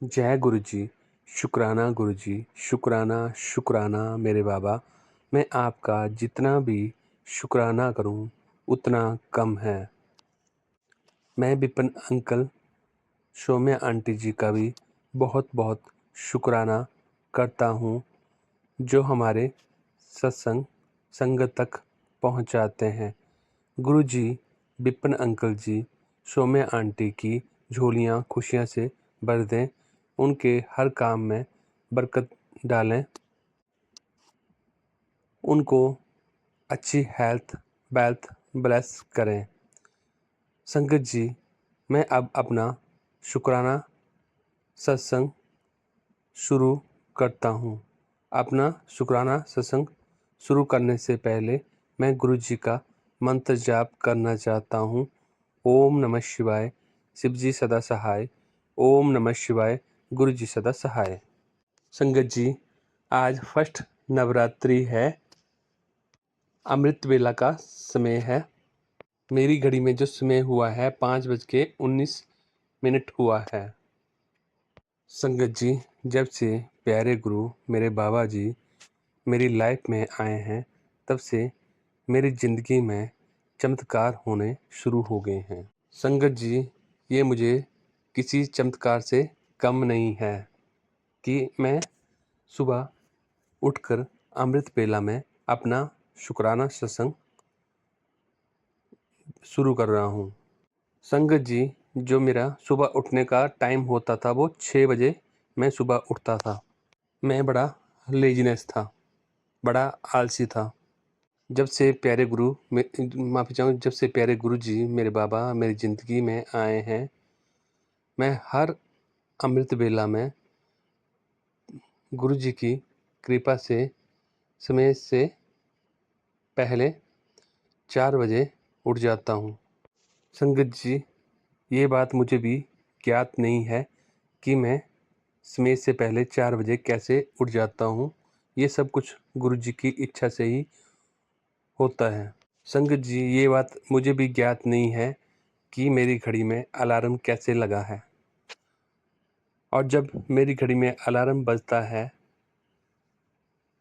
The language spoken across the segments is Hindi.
जय गुरु जी, शुक्राना गुरु जी, शुक्राना, शुक्राना मेरे बाबा। मैं आपका जितना भी शुक्राना करूं, उतना कम है। मैं विपिन अंकल, सौम्या आंटी जी का भी बहुत-बहुत शुक्राना करता हूं, जो हमारे सत्संग संगत तक पहुंचाते हैं। गुरु जी, विपिन अंकल जी, सौम्या आंटी की झोलियां खुशियां से भर दें, उनके हर काम में बरकत डालें, उनको अच्छी हेल्थ वेल्थ ब्लेस करें। संगत जी, मैं अब अपना शुक्राना सत्संग शुरू करता हूँ। अपना शुक्राना सत्संग शुरू करने से पहले मैं गुरु जी का मंत्र जाप करना चाहता हूँ। ओम नमः शिवाय, शिव जी सदा सहाय। ओम नमः शिवाय, गुरु जी सदा सहाय। संगत जी, आज फर्स्ट नवरात्रि है, अमृत वेला का समय है। मेरी घड़ी में जो समय हुआ है 5:19 हुआ है। संगत जी, जब से प्यारे गुरु मेरे बाबा जी मेरी लाइफ में आए हैं, तब से मेरी ज़िंदगी में चमत्कार होने शुरू हो गए हैं। संगत जी, ये मुझे किसी चमत्कार से कम नहीं है कि मैं सुबह उठकर अमृत वेला में अपना शुक्राना सत्संग शुरू कर रहा हूँ। संगत जी, जो मेरा सुबह उठने का टाइम होता था वो 6 बजे मैं सुबह उठता था। मैं बड़ा लेज़ीनेस था, बड़ा आलसी था। जब से प्यारे गुरु में माफ़ी चाहूँ जब से प्यारे गुरु जी मेरे बाबा मेरी ज़िंदगी में आए हैं, मैं हर अमृत वेला में गुरु जी की कृपा से समय से पहले 4 बजे उठ जाता हूँ। संगत जी, ये बात मुझे भी ज्ञात नहीं है कि मैं समय से पहले 4 बजे कैसे उठ जाता हूँ। ये सब कुछ गुरु जी की इच्छा से ही होता है। संगत जी, ये बात मुझे भी ज्ञात नहीं है कि मेरी घड़ी में अलार्म कैसे लगा है। और जब मेरी घड़ी में अलार्म बजता है,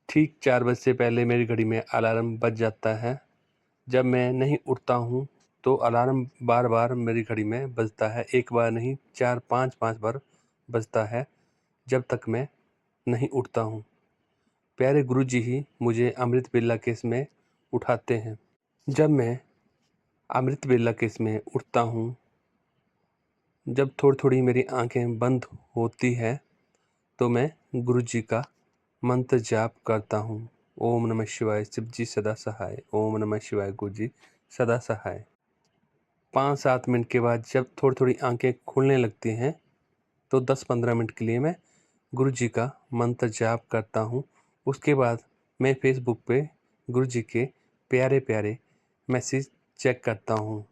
ठीक 4 बजे से पहले मेरी घड़ी में अलार्म बज जाता है। जब मैं नहीं उठता हूँ, तो अलार्म बार-बार मेरी घड़ी में बजता है। एक बार नहीं 4, 5 बार बजता है, जब तक मैं नहीं उठता हूँ। प्यारे गुरु जी ही मुझे अमृत वेला के समय उठाते हैं। जब मैं अमृत वेला के समय उठता हूँ, जब थोड़ी-थोड़ी मेरी आँखें बंद होती हैं, तो मैं गुरु जी का मंत्र जाप करता हूँ। ओम नमः शिवाय, शिव जी सदा सहाय। ओम नमः शिवाय, गुरु जी सदा सहाय। 5-7 मिनट के बाद जब थोड़ी-थोड़ी आँखें खुलने लगती हैं, तो 10-15 मिनट के लिए मैं गुरु जी का मंत्र जाप करता हूँ। उसके बाद मैं फ़ेसबुक पे गुरु जी के प्यारे-प्यारे मैसेज चेक करता हूँ।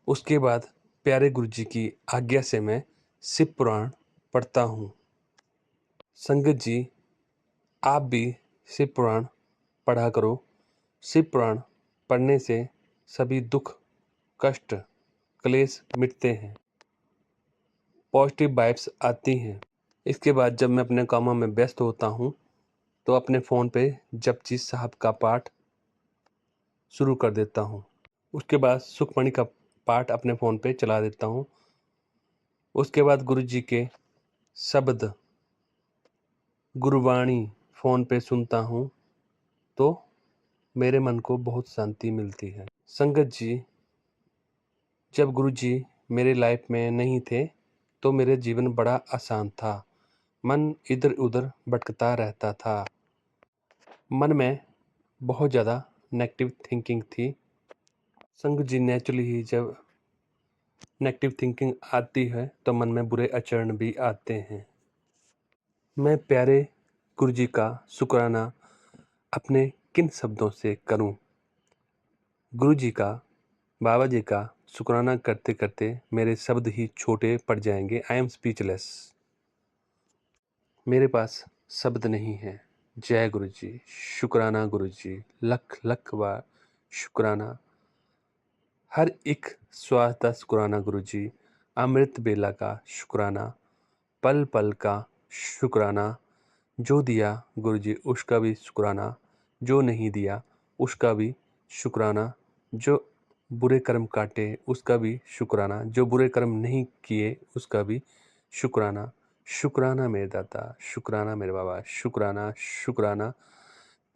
उसके बाद प्यारे गुरु जी की आज्ञा से मैं शिव पुराण पढ़ता हूँ। संगत जी, आप भी शिव पुराण पढ़ा करो। शिव पुराण पढ़ने से सभी दुख, कष्ट, क्लेश मिटते हैं। पॉजिटिव वाइब्स आती हैं। इसके बाद जब मैं अपने कामों में व्यस्त होता हूँ, तो अपने फ़ोन पे जपजी साहब का पाठ शुरू कर देता हूँ। उसके बाद सुखमणि का पाठ अपने फ़ोन पे चला देता हूँ। उसके बाद गुरु जी के शब्द, गुरुवाणी फ़ोन पे सुनता हूँ, तो मेरे मन को बहुत शांति मिलती है। संगत जी, जब गुरु जी मेरे लाइफ में नहीं थे, तो मेरा जीवन बड़ा आसान था। मन इधर-उधर भटकता रहता था। मन में बहुत ज़्यादा नेगेटिव थिंकिंग थी। संगत जी, नेचुरली ही जब नेगेटिव थिंकिंग आती है, तो मन में बुरे आचरण भी आते हैं। मैं प्यारे गुरु जी का शुक्राना अपने किन शब्दों से करूं? गुरु जी का, बाबा जी का शुक्राना करते-करते मेरे शब्द ही छोटे पड़ जाएँगे। I am speechless. मेरे पास शब्द नहीं है। जय गुरु जी, शुक्राना गुरु जी, लख-लख बार शुक्राना। हर एक श्वास का शुक्राना गुरु जी, अमृत वेला का शुक्राना, पल पल का शुक्राना, जो दिया गुरुजी उसका भी शुक्राना, जो नहीं दिया उसका भी शुक्राना, जो बुरे कर्म काटे उसका भी शुक्राना, जो बुरे कर्म नहीं किए उसका भी शुक्राना। शुक्राना मेरे दाता, शुक्राना मेरे बाबा, शुक्राना शुक्राना।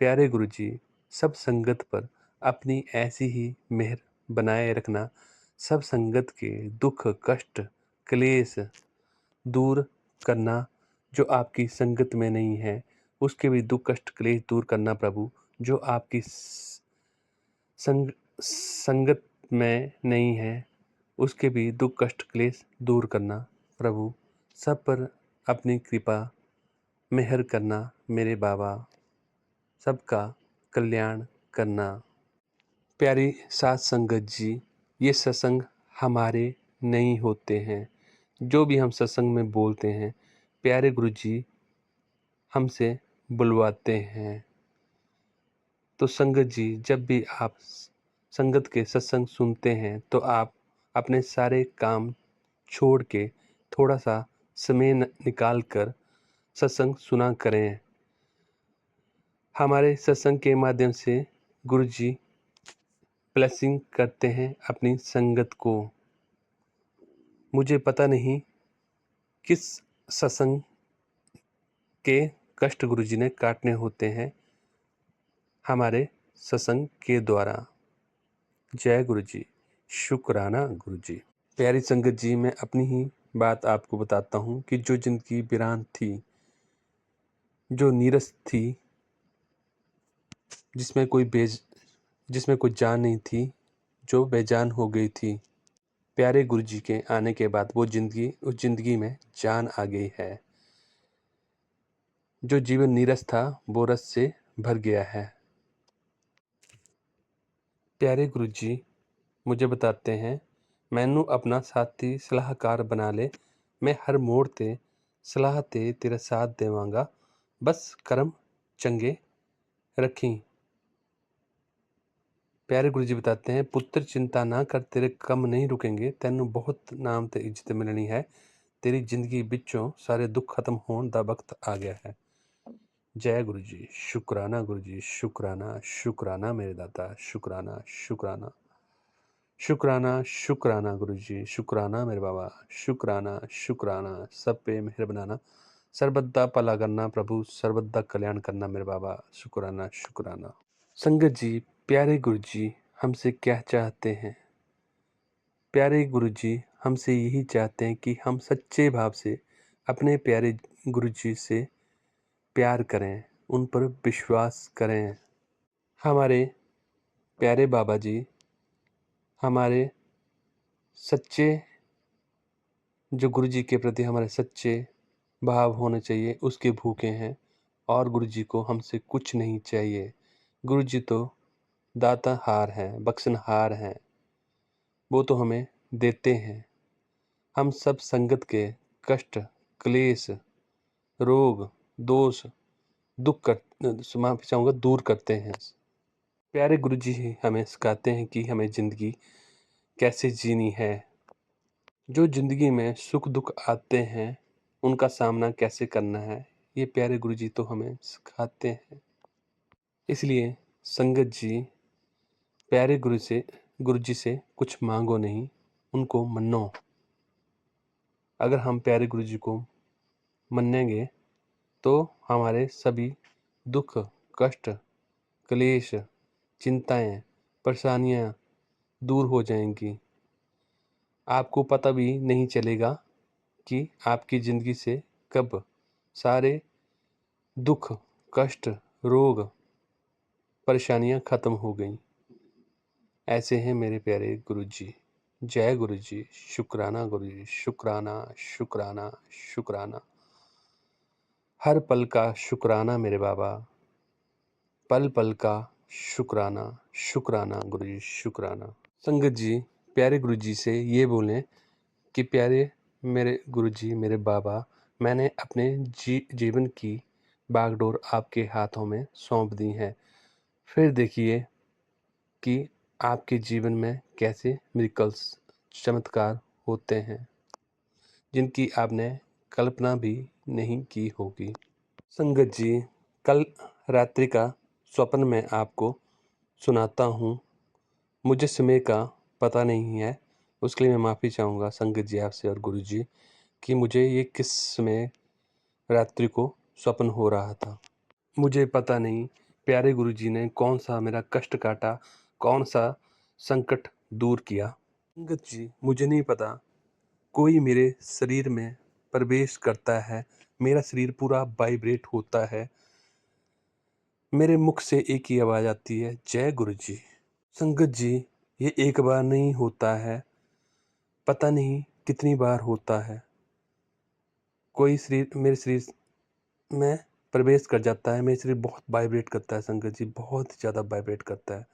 प्यारे गुरुजी, सब संगत पर अपनी ऐसी ही मेहर बनाए रखना। सब संगत के दुख कष्ट क्लेश दूर करना। जो आपकी संगत में नहीं है उसके भी दुख कष्ट क्लेश दूर करना प्रभु। जो आपकी संगत में नहीं है उसके भी दुख कष्ट क्लेश दूर करना प्रभु। सब पर अपनी कृपा मेहर करना मेरे बाबा, सबका कल्याण करना। प्यारी सात संगत जी, ये सत्संग हमारे नहीं होते हैं। जो भी हम सत्संग में बोलते हैं प्यारे गुरु जी हमसे बुलवाते हैं। तो संगत जी, जब भी आप संगत के सत्संग सुनते हैं तो आप अपने सारे काम छोड़ के थोड़ा सा समय निकाल कर सत्संग सुना करें। हमारे सत्संग के माध्यम से गुरु जी ब्लेसिंग करते हैं अपनी संगत को। मुझे पता नहीं किस सत्संग के कष्ट गुरु जी ने काटने होते हैं हमारे सत्संग के द्वारा। जय गुरु जी, शुक्राना गुरु जी। प्यारी संगत जी, मैं अपनी ही बात आपको बताता हूँ कि जो जिंदगी वीरान थी, जो नीरस थी, जिसमें कोई जान नहीं थी, जो बेजान हो गई थी, प्यारे गुरु जी के आने के बाद वो जिंदगी, उस जिंदगी में जान आ गई है। जो जीवन नीरस था वो रस से भर गया है। प्यारे गुरु जी मुझे बताते हैं, मैनू अपना साथी सलाहकार बना ले। मैं हर मोड़ ते सलाह ते तेरा साथ देवांगा। बस कर्म चंगे रखी। प्यारे गुरु जी बताते हैं, पुत्र चिंता ना कर, तेरे कम नहीं रुकेंगे। तैनू बहुत नाम ते इज्जत मिलनी है। तेरी जिंदगी बिचों सारे दुख खत्म होने दा वक्त आ गया है। जय गुरु जी, शुक्राना गुरु जी, शुक्राना शुक्राना मेरे दाता, शुक्राना शुक्राना शुक्राना शुक्राना गुरु जी, शुक्राना मेरे बाबा, शुक्राना शुक्राना। सब पे मेहर बनाना, सर्वदा भला करना प्रभु, सर्वदा कल्याण करना मेरे बाबा। शुक्राना शुक्राना। संगत जी, प्यारे गुरु जी हमसे क्या चाहते हैं? प्यारे गुरु जी हमसे यही चाहते हैं कि हम सच्चे भाव से अपने प्यारे गुरु जी से प्यार करें, उन पर विश्वास करें। हमारे प्यारे बाबा जी हमारे सच्चे, जो गुरु जी के प्रति हमारे सच्चे भाव होने चाहिए उसके भूखे हैं। और गुरु जी को हमसे कुछ नहीं चाहिए। गुरु जी तो दाताहार हैं, बख्शनहार हैं, वो तो हमें देते हैं। हम सब संगत के कष्ट क्लेश रोग दोष दुख कर माफी चाहूँगा दूर करते हैं। प्यारे गुरु जी ही हमें सिखाते हैं कि हमें ज़िंदगी कैसे जीनी है। जो ज़िंदगी में सुख दुख आते हैं उनका सामना कैसे करना है, ये प्यारे गुरु जी तो हमें सिखाते हैं। इसलिए संगत जी, प्यारे गुरु जी से कुछ मांगो नहीं, उनको मनो। अगर हम प्यारे गुरु जी को मनेंगे तो हमारे सभी दुख कष्ट क्लेश चिंताएं परेशानियां दूर हो जाएंगी। आपको पता भी नहीं चलेगा कि आपकी ज़िंदगी से कब सारे दुख कष्ट रोग परेशानियां ख़त्म हो गई। ऐसे हैं मेरे प्यारे गुरु जी। जय गुरु जी, शुक्राना गुरु जी, शुक्राना शुक्राना शुक्राना। हर पल का शुक्राना मेरे बाबा, पल पल का शुक्राना शुक्राना गुरु जी, शुक्राना। संगत जी, प्यारे गुरु जी से ये बोलें कि प्यारे मेरे गुरु जी मेरे बाबा, मैंने अपने जीवन की बागडोर आपके हाथों में सौंप दी है। फिर देखिए कि आपके जीवन में कैसे मिरेकल्स चमत्कार होते हैं जिनकी आपने कल्पना भी नहीं की होगी। संगत जी, कल रात्रि का स्वप्न मैं आपको सुनाता हूँ। मुझे समय का पता नहीं है, उसके लिए मैं माफ़ी चाहूँगा संगत जी आपसे और गुरु जी कि मुझे ये किस समय रात्रि को स्वप्न हो रहा था। मुझे पता नहीं प्यारे गुरु जी ने कौन सा मेरा कष्ट काटा, कौन सा संकट दूर किया। संगत जी, मुझे नहीं पता, कोई मेरे शरीर में प्रवेश करता है, मेरा शरीर पूरा वाइब्रेट होता है, मेरे मुख से एक ही आवाज़ आती है, जय गुरु जी। संगत जी, ये एक बार नहीं होता है, पता नहीं कितनी बार होता है। कोई शरीर मेरे शरीर में प्रवेश कर जाता है, मेरा शरीर बहुत वाइब्रेट करता है संगत जी, बहुत ही ज़्यादा वाइब्रेट करता है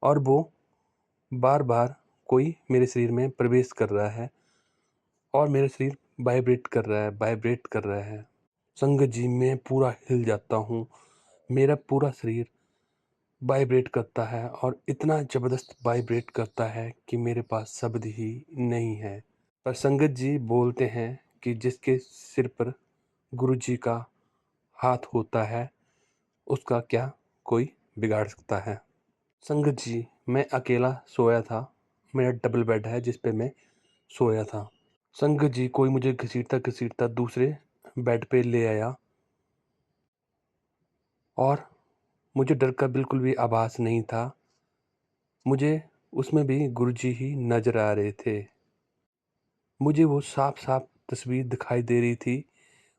और वो बार-बार कोई मेरे शरीर में प्रवेश कर रहा है और मेरा शरीर वाइब्रेट कर रहा है, वाइब्रेट कर रहा है। संगत जी, मैं पूरा हिल जाता हूँ, मेरा पूरा शरीर वाइब्रेट करता है और इतना ज़बरदस्त वाइब्रेट करता है कि मेरे पास शब्द ही नहीं है। पर संगत जी बोलते हैं कि जिसके सिर पर गुरु जी का हाथ होता है, उसका क्या कोई बिगाड़ सकता है। संगत जी, मैं अकेला सोया था, मेरा डबल बेड है जिस पे मैं सोया था। संगत जी, कोई मुझे घसीटता-घसीटता दूसरे बेड पे ले आया और मुझे डर का बिल्कुल भी आभास नहीं था। मुझे उसमें भी गुरुजी ही नज़र आ रहे थे। मुझे वो साफ-साफ तस्वीर दिखाई दे रही थी,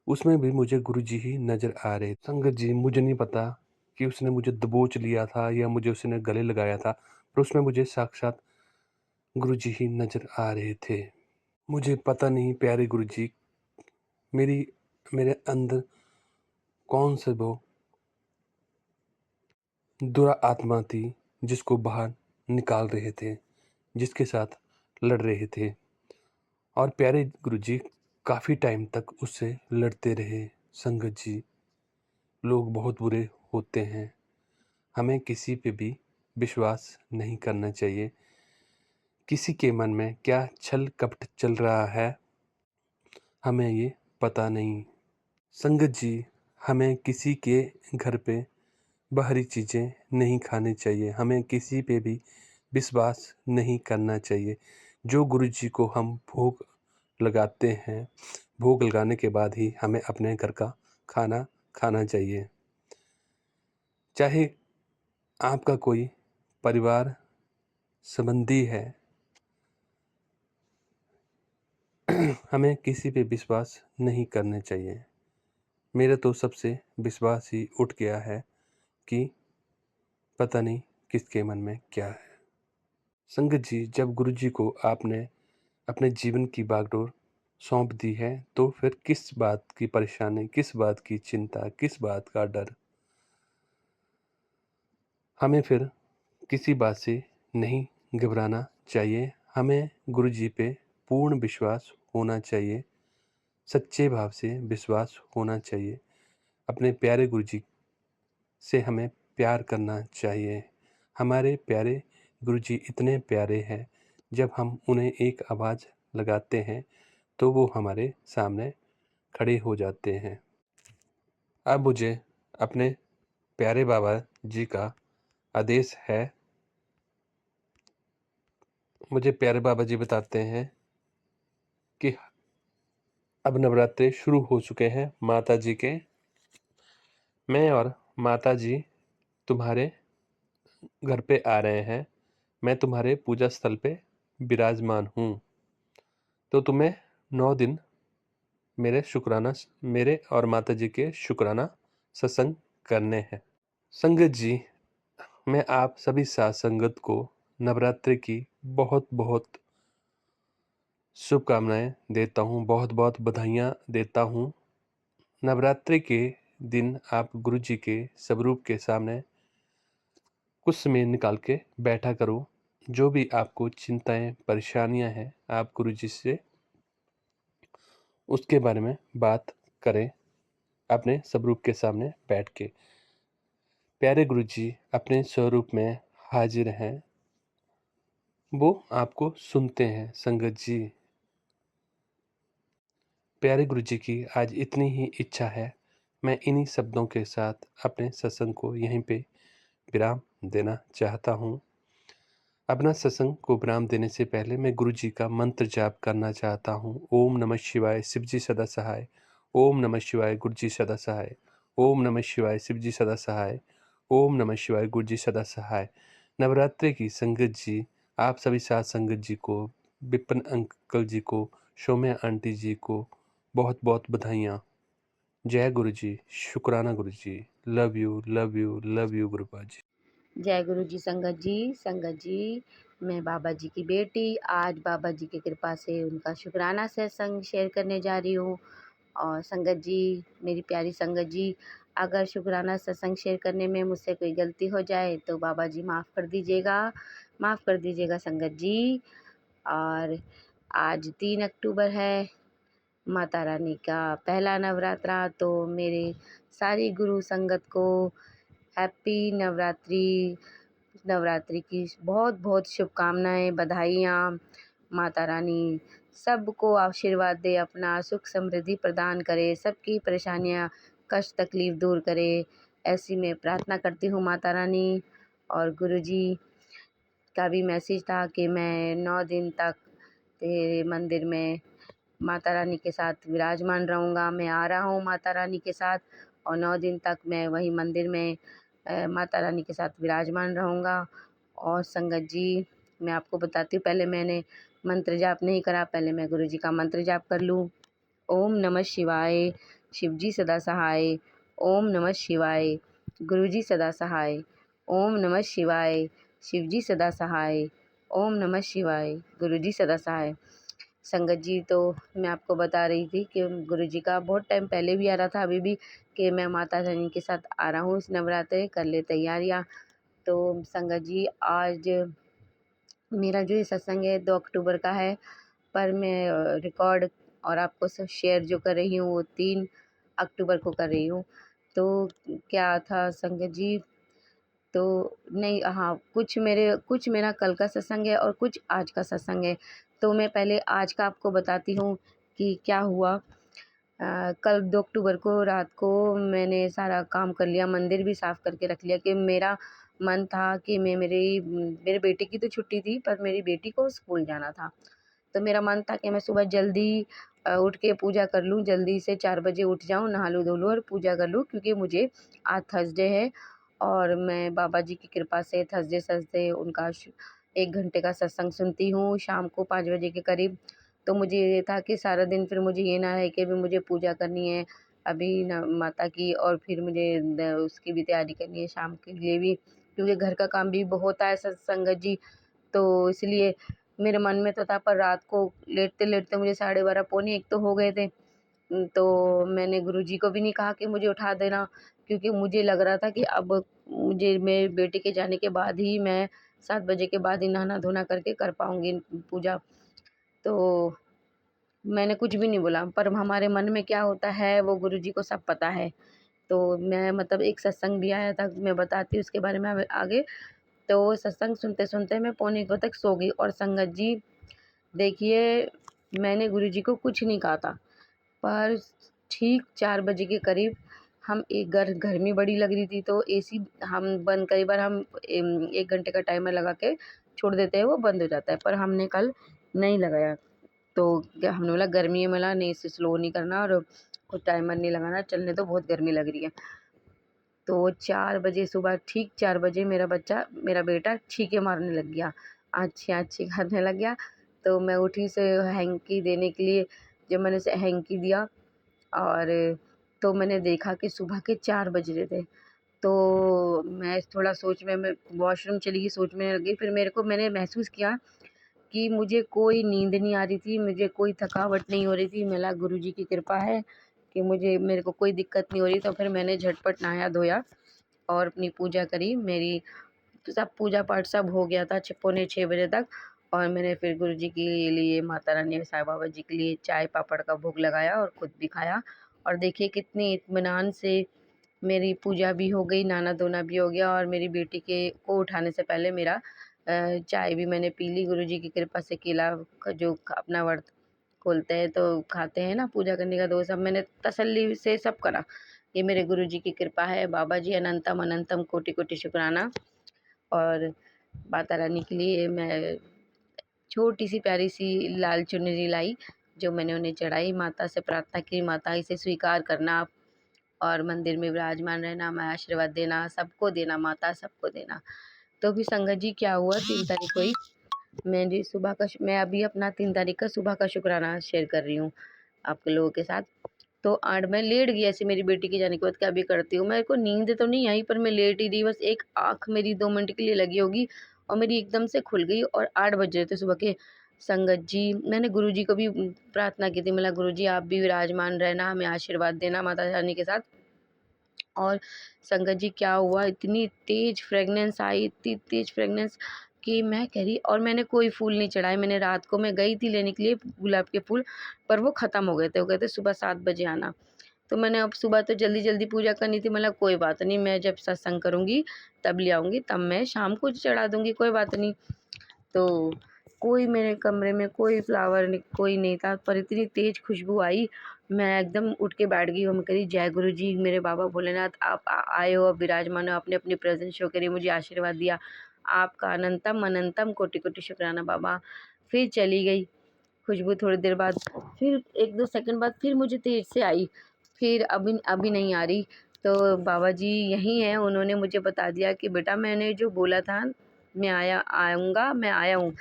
उसमें भी मुझे गुरुजी ही नज़र आ रहे। संगत जी, मुझे नहीं पता कि उसने मुझे दबोच लिया था या मुझे उसने गले लगाया था, पर उसमें मुझे साक्षात गुरुजी ही नज़र आ रहे थे। मुझे पता नहीं प्यारे गुरुजी, मेरी मेरे अंदर कौन से वो दुरात्मा थी जिसको बाहर निकाल रहे थे, जिसके साथ लड़ रहे थे और प्यारे गुरुजी काफ़ी टाइम तक उससे लड़ते रहे। संगत जी, लोग बहुत बुरे होते हैं, हमें किसी पे भी विश्वास नहीं करना चाहिए। किसी के मन में क्या छल कपट चल रहा है, हमें ये पता नहीं। संगत जी, हमें किसी के घर पे बाहरी चीज़ें नहीं खानी चाहिए, हमें किसी पे भी विश्वास नहीं करना चाहिए। जो गुरुजी को हम भोग लगाते हैं, भोग लगाने के बाद ही हमें अपने घर का खाना खाना चाहिए। चाहे आपका कोई परिवार संबंधी है, हमें किसी पे विश्वास नहीं करना चाहिए। मेरा तो सबसे विश्वास ही उठ गया है कि पता नहीं किसके मन में क्या है। संगत जी, जब गुरुजी को आपने अपने जीवन की बागडोर सौंप दी है, तो फिर किस बात की परेशानी, किस बात की चिंता, किस बात का डर? हमें फिर किसी बात से नहीं घबराना चाहिए। हमें गुरुजी पे पूर्ण विश्वास होना चाहिए, सच्चे भाव से विश्वास होना चाहिए। अपने प्यारे गुरुजी से हमें प्यार करना चाहिए। हमारे प्यारे गुरुजी इतने प्यारे हैं, जब हम उन्हें एक आवाज़ लगाते हैं, तो वो हमारे सामने खड़े हो जाते हैं। अब मुझे अपने प्यारे बाबा जी का आदेश है। मुझे प्यारे बाबा जी बताते हैं कि अब नवरात्रे शुरू हो चुके हैं माता जी के। मैं और माता जी तुम्हारे घर पे आ रहे हैं। मैं तुम्हारे पूजा स्थल पे विराजमान हूँ। तो तुम्हें 9 दिन मेरे और माता जी के शुक्राना सत्संग करने हैं। संगत जी, मैं आप सभी साथ संगत को नवरात्रि की बहुत-बहुत शुभकामनाएँ देता हूँ, बहुत-बहुत बधाइयाँ देता हूँ। नवरात्रि के दिन आप गुरु जी के स्वरूप के सामने कुछ समय निकाल के बैठा करो। जो भी आपको चिंताएँ, परेशानियाँ हैं, आप गुरु जी से उसके बारे में बात करें, अपने स्वरूप के सामने बैठ के। प्यारे गुरु जी अपने स्वरूप में हाजिर हैं, वो आपको सुनते हैं संगत जी। प्यारे गुरुजी की आज इतनी ही इच्छा है। मैं इन्हीं शब्दों के साथ अपने सत्संग को यहीं पे विराम देना चाहता हूँ। अपना सत्संग को विराम देने से पहले मैं गुरुजी का मंत्र जाप करना चाहता हूँ। ओम नमः शिवाय, शिवजी सदा सहाय। ओम नमः शिवाय, गुरुजी सदा सहाय। ओम नमः शिवाय, शिवजी सदा सहाय। ओम नमः शिवाय, गुरुजी सदा सहाय। नवरात्रि की संगत जी, आप सभी साथ संगत जी को, विपिन अंकल जी को, सौम्या आंटी जी को बहुत बहुत बधाइयाँ। जय गुरु जी, शुक्राना गुरु जी। Love you, love you, love you गुरुपा जी। जय गुरु जी। संगत जी, मैं बाबा जी की बेटी आज बाबा जी की कृपा से उनका शुक्राना सत्संग शेयर करने जा रही हूँ। और संगत जी, मेरी प्यारी संगत जी, अगर शुक्राना सत्संग शेयर करने में मुझसे कोई गलती हो जाए तो बाबा जी माफ़ कर दीजिएगा संगत जी। और आज 3 अक्टूबर है, माता रानी का पहला नवरात्रा, तो मेरे सारी गुरु संगत को हैप्पी नवरात्रि की बहुत बहुत शुभकामनाएं, बधाइयाँ। माता रानी सबको आशीर्वाद दे, अपना सुख समृद्धि प्रदान करे, सबकी परेशानियाँ कष्ट तकलीफ़ दूर करे, ऐसी मैं प्रार्थना करती हूँ माता रानी। और गुरुजी का भी मैसेज था कि मैं 9 दिन तक तेरे मंदिर में माता रानी के साथ विराजमान रहूँगा। मैं आ रहा हूँ माता रानी के साथ और 9 दिन तक मैं वही मंदिर में माता रानी के साथ विराजमान रहूँगा। और संगत जी, मैं आपको बताती हूँ, पहले मैंने मंत्र जाप नहीं करा, पहले मैं गुरुजी का मंत्र जाप कर लूँ। ओम नमः शिवाय, शिवजी सदा सहाय। ओम नमः शिवाय, गुरुजी सदा सहाय। ओम नमः शिवाय, शिवजी सदा सहाय। ओम नमः शिवाय, गुरुजी सदा सहाय। संगत जी, तो मैं आपको बता रही थी कि गुरुजी का बहुत टाइम पहले भी आ रहा था, अभी भी, कि मैं माता रानी के साथ आ रहा हूँ इस नवरात्रे, कर ले तैयारियाँ। तो संगत जी, आज मेरा जो ये सत्संग है 2 अक्टूबर का है, पर मैं रिकॉर्ड और आपको शेयर जो कर रही हूँ वो 3 अक्टूबर को कर रही हूँ। तो क्या था संगत जी, तो नहीं, हाँ, कुछ मेरा कल का सत्संग है और कुछ आज का सत्संग है। तो मैं पहले आज का आपको बताती हूँ कि क्या हुआ। कल 2 अक्टूबर को रात को मैंने सारा काम कर लिया, मंदिर भी साफ़ करके रख लिया, कि मेरा मन था कि मेरे बेटे की तो छुट्टी थी, पर मेरी बेटी को स्कूल जाना था। तो मेरा मन था कि मैं सुबह जल्दी उठ के पूजा कर लूँ, जल्दी से 4 बजे उठ जाऊँ, नहा लूँ, धो लूँ और पूजा कर लूँ, क्योंकि मुझे आज थर्सडे है और मैं बाबा जी की कृपा से थर्सडे उनका 1 घंटे का सत्संग सुनती हूँ शाम को 5 बजे के करीब। तो मुझे ये था कि सारा दिन फिर मुझे ये ना है कि अभी मुझे पूजा करनी है अभी न माता की, और फिर मुझे उसकी भी तैयारी करनी है शाम के लिए भी, क्योंकि घर का काम भी बहुत है संगत जी। तो इसलिए मेरे मन में तो था, पर रात को लेटते-लेटते मुझे 12:30 पौने 1 तो हो गए थे। तो मैंने गुरुजी को भी नहीं कहा कि मुझे उठा देना, क्योंकि मुझे लग रहा था कि अब मुझे मेरे बेटे के जाने के बाद ही मैं 7 बजे के बाद ही नहाना-धोना करके कर पाऊँगी पूजा। तो मैंने कुछ भी नहीं बोला, पर हमारे मन में क्या होता है वो गुरुजी को सब पता है। तो मैं मतलब एक सत्संग भी आया था, मैं बताती हूँ उसके बारे में आगे। तो वो सत्संग सुनते-सुनते मैं पौने 1 बजे तक सो गई। और संगत जी, देखिए, मैंने गुरुजी को कुछ नहीं कहा था, पर ठीक 4 बजे के करीब हम एक गर्मी बड़ी लग रही थी, तो एसी हम बंद, कई बार हम 1 घंटे का टाइमर लगा के छोड़ देते हैं, वो बंद हो जाता है, पर हमने कल नहीं लगाया। तो क्या हमने बोला, गर्मी है, बोला नहीं, इसे स्लो नहीं करना और कुछ टाइमर नहीं लगाना, चलने दो, बहुत गर्मी लग रही है। तो 4 बजे सुबह, ठीक 4 बजे मेरा बेटा छींके मारने लग गया, आछी-आछी करने लग गया। तो मैं उठी उसे हैंकी देने के लिए, जब मैंने उसे हैंकी दिया और तो मैंने देखा कि सुबह के 4 बज रहे थे। तो मैं थोड़ा सोच में, मैं वॉशरूम चली गई, सोच में लग गई। फिर मैंने महसूस किया कि मुझे कोई नींद नहीं आ रही थी, मुझे कोई थकावट नहीं हो रही थी। मेरा गुरुजी की कृपा है कि मेरे को कोई दिक्कत नहीं हो रही। तो फिर मैंने झटपट नहाया-धोया और अपनी पूजा करी। मेरी सब पूजा पाठ सब हो गया था पौने 6 बजे तक। और मैंने फिर गुरुजी के लिए, माता रानी, साईं बाबा जी के लिए चाय पापड़ का भोग लगाया और खुद भी खाया। और देखिए कितनी इत्मीनान से मेरी पूजा भी हो गई, नहाना-धोना भी हो गया और मेरी बेटी के को उठाने से पहले मेरा चाय भी मैंने पी ली। गुरुजी की कृपा से केला का जो अपना व्रत खोलते हैं तो खाते हैं ना पूजा करने का, तो सब मैंने तसल्ली से सब करा। ये मेरे गुरुजी की कृपा है। बाबा जी अनंतम अनंतम कोटि-कोटि शुक्राना। और माता रानी के लिए मैं छोटी-सी प्यारी-सी लाल चुनरी लाई, जो मैंने उन्हें चढ़ाई। माता से प्रार्थना की, माता इसे स्वीकार करना आप और मंदिर में विराजमान रहना, मैं आशीर्वाद देना, सबको देना माता, सबको देना। तो फिर संगत जी क्या हुआ, 3 तारीख को ही मैं अभी अपना 3 तारीख का सुबह का शुक्राना शेयर कर रही हूँ आप लोगों के साथ। तो 8 मैं लेट गई ऐसे मेरी बेटी के जाने के बाद कि अभी करती हूँ। मेरे को नींद तो नहीं आई पर मैं लेट ही रही, बस एक आँख मेरी 2 मिनट के लिए लगी होगी और मेरी एकदम से खुल गई और 8 बज रहे थे सुबह के। संगत जी, मैंने गुरुजी को भी प्रार्थना की थी, बोला गुरुजी आप भी विराजमान रहना, हमें आशीर्वाद देना माता रानी के साथ। और संगत जी क्या हुआ, इतनी तेज़ फ्रेगनेंस आई, इतनी तेज़ फ्रेगनेंस कि मैं कह रही, और मैंने कोई फूल नहीं चढ़ाए। मैंने रात को मैं गई थी लेने के लिए गुलाब के फूल, पर वो ख़त्म हो गए थे। वो कहते सुबह 7 बजे आना। तो मैंने अब सुबह तो जल्दी-जल्दी पूजा करनी थी, मतलब कोई बात नहीं, मैं जब सत्संग करूँगी तब ले आऊँगी, तब मैं शाम को चढ़ा दूँगी, कोई बात नहीं। तो कोई मेरे कमरे में कोई फ्लावर नहीं, कोई नहीं था, पर इतनी तेज़ खुशबू आई, मैं एकदम उठ के बैठ गई और मैं कह रही जय गुरु जी, मेरे बाबा भोलेनाथ आप आए हो, अब विराजमान हो, आपने अपनी प्रेज़ेंस शो करी, मुझे आशीर्वाद दिया। आपका अनंतम अनंतम कोटि-कोटि शुक्राना बाबा। फिर चली गई खुशबू थोड़ी देर बाद, फिर 1-2 सेकंड बाद फिर मुझे तेज़ से आई, फिर अभी अभी नहीं आ रही। तो बाबा जी यहीं हैं, उन्होंने मुझे बता दिया कि बेटा मैंने जो बोला था, मैं आया हूँ।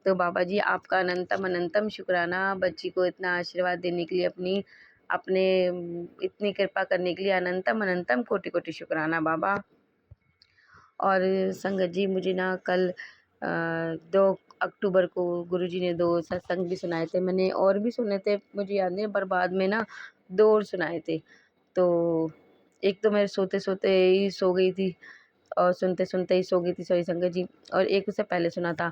तो बाबा जी आपका अनंतम अनंतम शुक्राना, बच्ची को इतना आशीर्वाद देने के लिए, अपने इतनी कृपा करने के लिए अनंतम अनंतम कोटि-कोटि शुक्राना बाबा। और संगत जी मुझे ना कल 2 अक्टूबर को गुरुजी ने 2 सत्संग भी सुनाए थे। मैंने और भी सुने थे, मुझे याद नहीं है, पर बाद में ना 2 और सुनाए थे। तो एक तो मैं सोते-सोते ही सो गई थी और सुनते-सुनते ही सो गई थी, सॉरी संगत जी, और एक उससे पहले सुना था।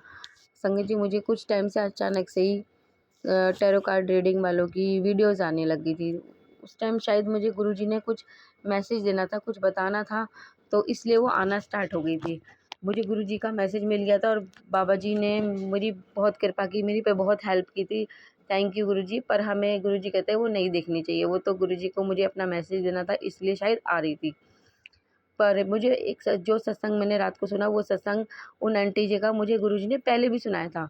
संगत जी मुझे कुछ टाइम से अचानक से ही टैरो कार्ड रीडिंग वालों की वीडियोज़ आने लगी थी। उस टाइम शायद मुझे गुरुजी ने कुछ मैसेज देना था, कुछ बताना था, तो इसलिए वो आना स्टार्ट हो गई थी। मुझे गुरुजी का मैसेज मिल गया था और बाबा जी ने मेरी बहुत कृपा की, मेरी पे बहुत हेल्प की थी। थैंक यू गुरुजी। पर हमें गुरुजी कहते हैं वो नहीं देखनी चाहिए, वो तो गुरुजी को मुझे अपना मैसेज देना था, इसलिए शायद आ रही थी। पर मुझे एक जो सत्संग मैंने रात को सुना, वो सत्संग उन आंटी जी का मुझे गुरुजी ने पहले भी सुनाया था।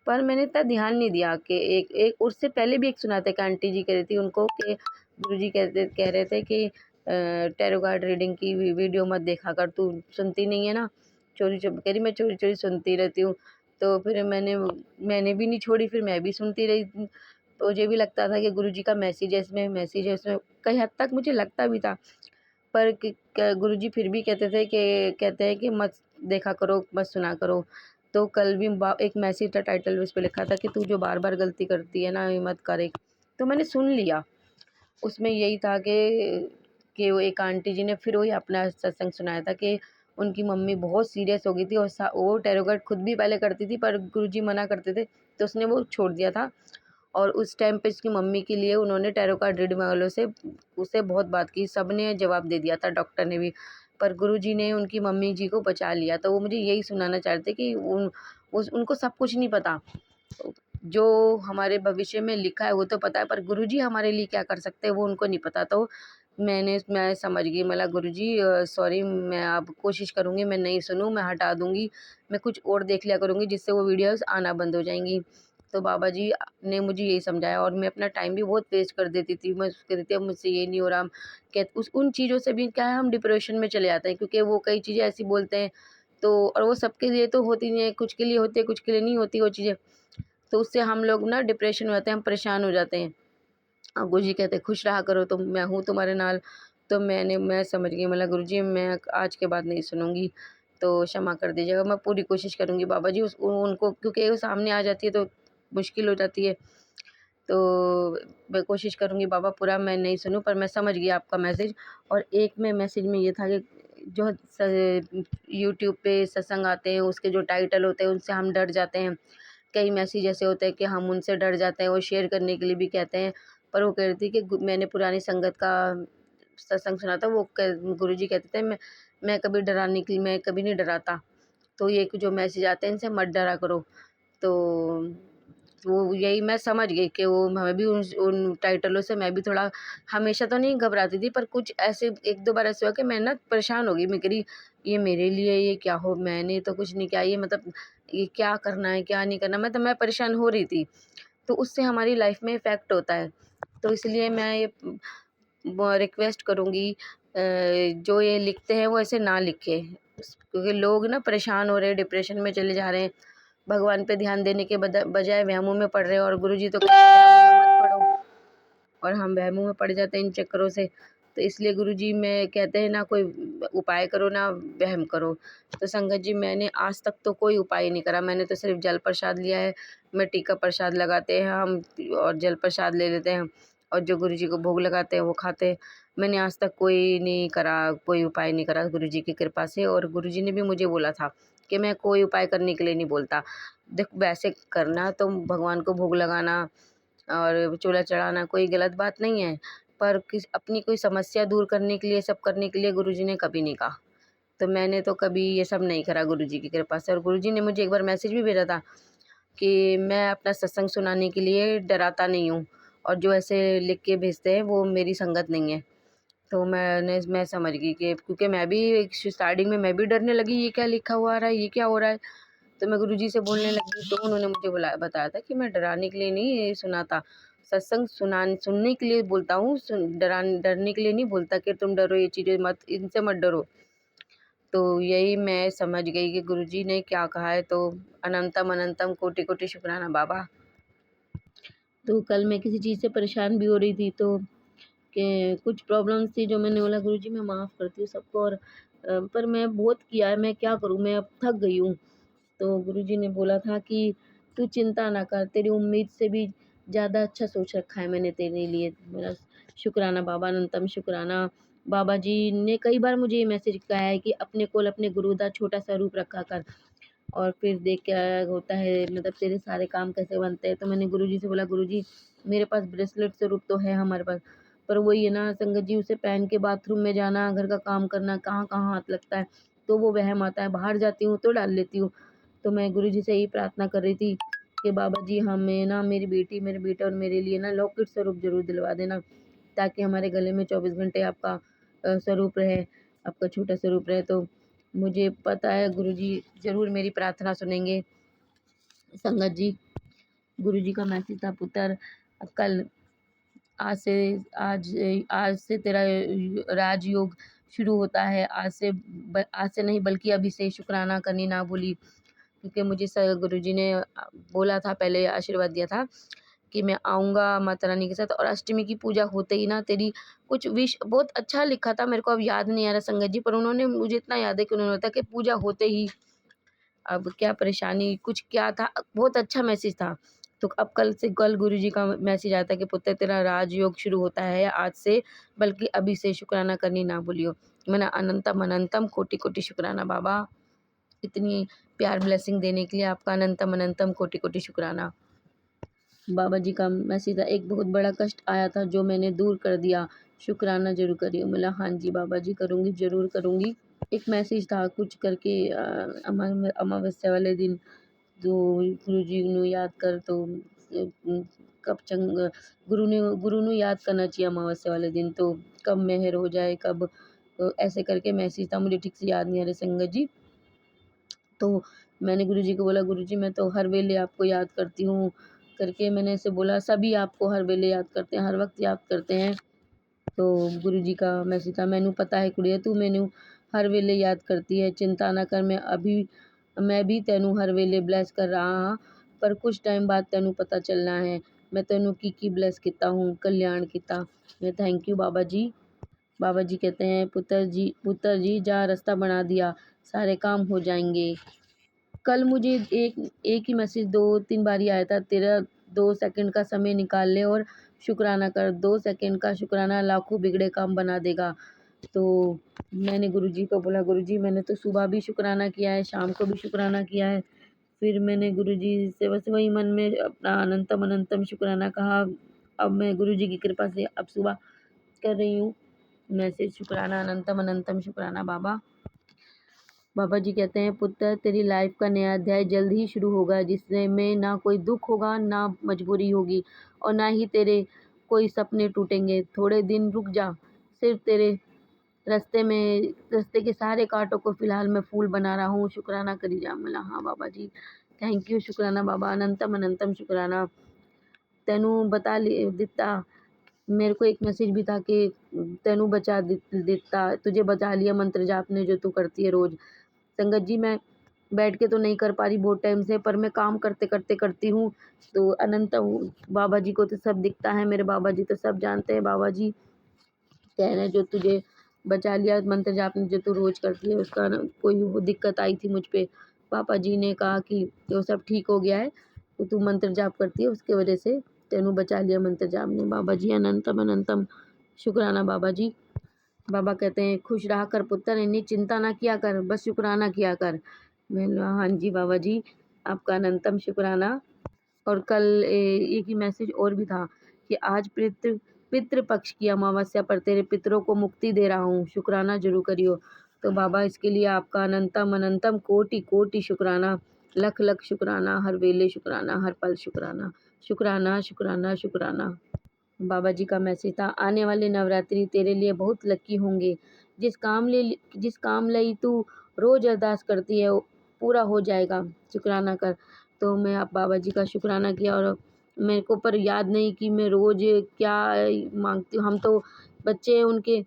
पर मैंने इतना ध्यान नहीं दिया कि एक एक उससे पहले भी एक सुना था कि आंटी जी कह रही थी उनको कि गुरुजी कह रहे थे कि टैरो कार्ड रीडिंग की वीडियो मत देखा कर, तू सुनती नहीं है ना, चोरी चुप कह रही मैं चोरी चोरी सुनती रहती हूँ। तो फिर मैंने भी नहीं छोड़ी, फिर मैं भी सुनती रही। तो मुझे भी लगता था कि गुरुजी का मैसेज है उसमें, कई हद तक मुझे लगता भी था। पर गुरुजी फिर भी कहते हैं कि मत देखा करो, मत सुना करो। तो कल भी एक मैसेज था, टाइटल उस पे लिखा था कि तू जो बार बार गलती करती है ना, ये मत करे। तो मैंने सुन लिया। उसमें यही था कि वो एक आंटी जी ने फिर वही अपना सत्संग सुनाया था कि उनकी मम्मी बहुत सीरियस हो गई थी और वो टैरो कार्ड खुद भी पहले करती थी, पर गुरुजी मना करते थे, तो उसने वो छोड़ दिया था। और उस टाइम पे उसकी मम्मी के लिए उन्होंने टैरो कार्ड रीडिंग वालों से उससे बहुत बात की, सबने जवाब दे दिया था, डॉक्टर ने भी, पर गुरुजी ने उनकी मम्मी जी को बचा लिया। तो वो मुझे यही सुनाना चाहते कि उनको सब कुछ नहीं पता, जो हमारे भविष्य में लिखा है वो तो पता है, पर गुरुजी हमारे लिए क्या कर सकते हैं वो उनको नहीं पता। तो मैं समझ गई, मला गुरुजी सॉरी, मैं अब कोशिश करूँगी मैं नहीं सुनूँ, मैं हटा दूँगी, मैं कुछ और देख लिया करूँगी जिससे वो वीडियोज़ आना बंद हो जाएँगी। तो बाबा जी ने मुझे यही समझाया और मैं अपना टाइम भी बहुत वेस्ट कर देती थी। मैं कहती थी अब मुझसे ये नहीं हो रहा, उस उन चीज़ों से भी क्या है, हम डिप्रेशन में चले जाते हैं, क्योंकि वो कई चीज़ें ऐसी बोलते हैं, तो और वो सबके लिए तो होती नहीं है, कुछ के लिए होती है, कुछ के लिए नहीं होती वो चीज़ें। तो उससे हम लोग ना डिप्रेशन में आते हैं, हम परेशान हो जाते हैं। गुरुजी कहते हैं खुश रहा करो, तुम मैं हूँ तुम्हारे नाल। तो मैं समझ गई, मतलब गुरुजी मैं आज के बाद नहीं सुनूँगी, तो क्षमा कर दीजिएगा। मैं पूरी कोशिश करूँगी बाबा जी, उनको, क्योंकि वो सामने आ जाती है तो मुश्किल हो जाती है। तो मैं कोशिश करूँगी बाबा पूरा मैं नहीं सुनूँ, पर मैं समझ गई आपका मैसेज। और एक में मैसेज में ये था कि जो यूट्यूब पे सत्संग आते हैं उसके जो टाइटल होते हैं उनसे हम डर जाते हैं। कई मैसेज ऐसे होते हैं कि हम उनसे डर जाते हैं, वो शेयर करने के लिए भी कहते हैं। पर वो कह रही थी कि मैंने पुरानी संगत का सत्संग सुना था, वो गुरुजी कहते थे मैं कभी डराने के लिए, मैं कभी नहीं डराता। तो ये जो मैसेज आते हैं इनसे मत डरा करो। तो वो यही मैं समझ गई कि वो मैं भी उन टाइटलों से मैं भी थोड़ा, हमेशा तो नहीं घबराती थी, पर कुछ ऐसे 1-2 बार ऐसे हुआ कि मैं ना परेशान हो गई। मैं कह रही ये मेरे लिए ये क्या हो, मैंने तो कुछ नहीं किया, ये मतलब ये क्या करना है, क्या नहीं करना, मैं परेशान हो रही थी। तो उससे हमारी लाइफ में इफ़ेक्ट होता है। तो इसलिए मैं ये रिक्वेस्ट करूँगी, जो ये लिखते हैं वो ऐसे ना लिखें। क्योंकि लोग ना परेशान हो रहे हैं, डिप्रेशन में चले जा रहे हैं। भगवान पे ध्यान देने के बजाय वहमों में पड़ रहे हैं, और गुरुजी तो कहते हैं वहमों में मत पड़ो, और हम वहमों में पड़ जाते हैं इन चक्करों से। तो इसलिए गुरुजी में कहते हैं ना कोई उपाय करो ना वहम करो। तो संगत जी, मैंने आज तक तो कोई उपाय नहीं करा, मैंने तो सिर्फ जल प्रसाद लिया है। मिट्टी का प्रसाद लगाते हैं हम, और जल प्रसाद ले लेते हैं, और जो गुरुजी को भोग लगाते हैं वो खाते हैं। मैंने आज तक कोई नहीं करा, कोई उपाय नहीं करा गुरुजी की कृपा से। और गुरुजी ने भी मुझे बोला था कि मैं कोई उपाय करने के लिए नहीं बोलता। देख, वैसे करना तो भगवान को भोग लगाना और चूल्हा चढ़ाना कोई गलत बात नहीं है, पर अपनी कोई समस्या दूर करने के लिए, सब करने के लिए गुरुजी ने कभी नहीं कहा। तो मैंने तो कभी ये सब नहीं करा गुरुजी की कृपा से। और गुरुजी ने मुझे एक बार मैसेज भी भेजा था कि मैं अपना सत्संग सुनाने के लिए डराता नहीं हूँ, और जो ऐसे लिख के भेजते हैं वो मेरी संगत नहीं है। तो मैं समझ गई कि, क्योंकि मैं भी स्टार्टिंग में मैं भी डरने लगी, ये क्या लिखा हुआ आ रहा है, ये क्या हो रहा है। तो मैं गुरुजी से बोलने लगी, तो उन्होंने मुझे बताया था कि मैं डराने के लिए नहीं ये सुनाता, सत्संग सुनने के लिए बोलता हूँ, डरने के लिए नहीं बोलता कि तुम डरो, ये चीज़ें मत, इनसे मत डरो। तो यही मैं समझ गई कि गुरुजी ने क्या कहा है। तो अनंतम अनंतम कोटि कोटि शुक्राना बाबा। तो कल मैं किसी चीज़ से परेशान भी हो रही थी, तो कि कुछ प्रॉब्लम्स थी, जो मैंने बोला गुरुजी मैं माफ़ करती हूँ सबको, और पर मैं बहुत किया है, मैं क्या करूँ, मैं अब थक गई हूँ। तो गुरुजी ने बोला था कि तू चिंता ना कर, तेरी उम्मीद से भी ज़्यादा अच्छा सोच रखा है मैंने तेरे लिए। मेरा शुक्राना बाबा, अनंतम शुक्राना। बाबा जी ने कई बार मुझे ये मैसेज कहा है कि अपने कोल अपने गुरु दा छोटा सा रूप रखा कर, और फिर देख क्या होता है, मतलब तेरे सारे काम कैसे बनते हैं। तो मैंने गुरुजी से बोला, गुरुजी मेरे पास ब्रेसलेट स्वरूप तो है हमारे पास, पर वही है ना संगत जी, उसे पहन के बाथरूम में जाना, घर का काम करना, कहाँ-कहाँ हाथ लगता है, तो वो वहम आता है। बाहर जाती हूँ तो डाल लेती हूँ। तो मैं गुरुजी से यही प्रार्थना कर रही थी कि बाबा जी हमें ना, मेरी बेटी, मेरे बेटे और मेरे लिए ना लॉकेट स्वरूप ज़रूर दिलवा देना, ताकि हमारे गले में 24 घंटे आपका स्वरूप रहे, आपका छोटा स्वरूप रहे। तो मुझे पता है गुरुजी ज़रूर मेरी प्रार्थना सुनेंगे। संगत जी, गुरुजी का मैसेज था, पुत्र कल आज से आज आज से तेरा राजयोग शुरू होता है। आज से नहीं, बल्कि अभी से शुक्राना करनी ना भूली। क्योंकि मुझे गुरुजी ने बोला था, पहले आशीर्वाद दिया था कि मैं आऊँगा माता रानी के साथ, और अष्टमी की पूजा होते ही ना तेरी कुछ विश बहुत अच्छा लिखा था, मेरे को अब याद नहीं आ रहा संगत जी, पर उन्होंने मुझे इतना याद है कि उन्होंने बताया कि पूजा होते ही, अब क्या परेशानी, कुछ क्या था, बहुत अच्छा मैसेज था। तो अब कल गुरुजी का मैसेज आया था कि पुत्र तेरा राजयोग शुरू होता है आज से, बल्कि अभी से शुक्राना करनी ना भूलियो। मैंने अनंतम अनंतम कोटि कोटि शुक्राना बाबा, इतनी प्यार ब्लेसिंग देने के लिए आपका अनंतम अनंतम कोटि कोटि शुक्राना। बाबा जी का मैसेज था, एक बहुत बड़ा कष्ट आया था जो मैंने दूर कर दिया, शुक्राना ज़रूर करिए। बोला हाँ जी बाबा जी, करूँगी, ज़रूर करूँगी। एक मैसेज था कुछ करके अमावस्या वाले दिन, तो गुरुजी ਨੂੰ याद कर, तो कब चंग गुरु ਨੂੰ याद करना चाहिए अमावस्या वाले दिन, तो कब मेहर हो जाए, कब, तो ऐसे करके मैसेज था, मुझे ठीक से याद नहीं आ रहा संगत जी। तो मैंने गुरुजी को बोला, गुरुजी मैं तो हर वेले आपको याद करती हूँ करके मैंने ऐसे बोला, सभी आपको हर वेले याद करते हैं, हर वक्त याद करते हैं। तो गुरुजी का मैसेज था, मैनू पता है कुड़िया, तू मैनू हर वेले याद करती है, चिंता ना कर, मैं भी तैनू हर वेले ब्लैस कर रहा हाँ, पर कुछ टाइम बाद तैनू पता चलना है मैं तैनू की ब्लैस किता हूँ, कल्याण किता। मैं थैंक यू बाबा जी। बाबा जी कहते हैं, पुत्र जी जा रास्ता बना दिया, सारे काम हो जाएंगे। कल मुझे एक एक ही मैसेज 2-3 बार ही आया था, तेरा 2 सेकंड का समय निकाल ले और शुक्राना कर, 2 सेकंड का शुक्राना लाखों बिगड़े काम बना देगा। तो मैंने गुरुजी को बोला, गुरुजी मैंने तो सुबह भी शुक्राना किया है, शाम को भी शुक्राना किया है। फिर मैंने गुरुजी से बस वही मन में अपना अनंतम अनंतम शुक्राना कहा। अब मैं गुरुजी की कृपा से अब सुबह कर रही हूँ मैसेज, शुक्राना अनंतम अनंतम शुक्राना बाबा। बाबा जी कहते हैं, पुत्र तेरी लाइफ का नया अध्याय जल्द ही शुरू होगा, जिसमें ना कोई दुख होगा, ना मजबूरी होगी और ना ही तेरे कोई सपने टूटेंगे। थोड़े दिन रुक जा, सिर्फ तेरे रास्ते के सारे कांटों को फ़िलहाल मैं फूल बना रहा हूँ, शुक्राना करी जा। मला हाँ बाबा जी, थैंक यू, शुक्राना बाबा, अनंतम अनंतम शुक्राना। तेनू बता दिता, मेरे को एक मैसेज भी था कि तेनू बचा दिता, तुझे बचा लिया मंत्र जाप ने जो तू करती है रोज़। संगत जी, मैं बैठ के तो नहीं कर पा रही बहुत टाइम से, पर मैं काम करते-करते करती हूँ, तो अनंत बाबा जी को तो सब दिखता है, मेरे बाबा जी तो सब जानते हैं। बाबा जी कह रहे हैं, जो तुझे बचा लिया मंत्र जाप जो तू रोज़ करती है, उसका ना कोई वो दिक्कत आई थी मुझ पे, पापा जी ने कहा कि वो सब ठीक हो गया है, तो तू मंत्र जाप करती है, उसकी वजह से तेनू बचा लिया मंत्र जाप ने। बाबा जी अनंतम अनंतम शुक्राना बाबा जी। बाबा कहते हैं, खुश रहा कर पुत्र, इतनी चिंता ना किया कर, बस शुक्राना किया कर। मैंने कहा, हाँ जी बाबा जी, आपका अनंतम शुक्राना। और कल एक ही मैसेज और भी था कि आज पितृ पक्ष की अमावस्या पर तेरे पितरों को मुक्ति दे रहा हूँ, शुक्राना जरूर करियो। तो बाबा इसके लिए आपका अनंतम अनंतम कोटि कोटि शुक्राना, लख लख शुक्राना, हर वेले शुक्राना, हर पल शुक्राना, शुक्राना शुक्राना शुक्राना। बाबा जी का मैसेज था, आने वाले नवरात्रि तेरे लिए बहुत लकी होंगे। जिस काम लई तू रोज अरदास करती है वो पूरा हो जाएगा, शुक्राना कर। तो मैं आप बाबा जी का शुक्राना किया, और मेरे को पर याद नहीं कि मैं रोज क्या मांगती हूँ। हम तो बच्चे हैं उनके,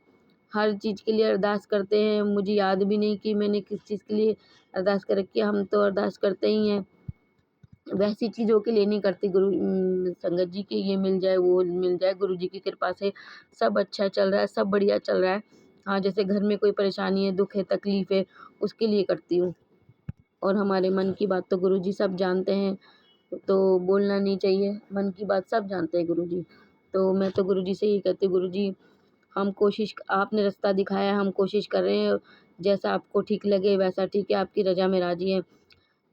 हर चीज़ के लिए अरदास करते हैं, मुझे याद भी नहीं कि मैंने किस चीज़ के लिए अरदास कर रखी है। हम तो अरदास करते ही हैं, वैसी चीज़ों के लिए नहीं करती। संगत जी के ये मिल जाए, वो मिल जाए, गुरु जी की कृपा से सब अच्छा चल रहा है, सब बढ़िया चल रहा है। हाँ, जैसे घर में कोई परेशानी है, दुःख है, तकलीफ़ है, उसके लिए करती हूँ। और हमारे मन की बात तो गुरु जी सब जानते हैं, तो बोलना नहीं चाहिए, मन की बात सब जानते हैं गुरु जी। तो मैं तो गुरु जी से यही कहती हूँ, गुरु जी हम कोशिश, आपने रास्ता दिखाया है, हम कोशिश कर रहे हैं, जैसा आपको ठीक लगे वैसा ठीक है, आपकी रज़ा में राज़ी हैं।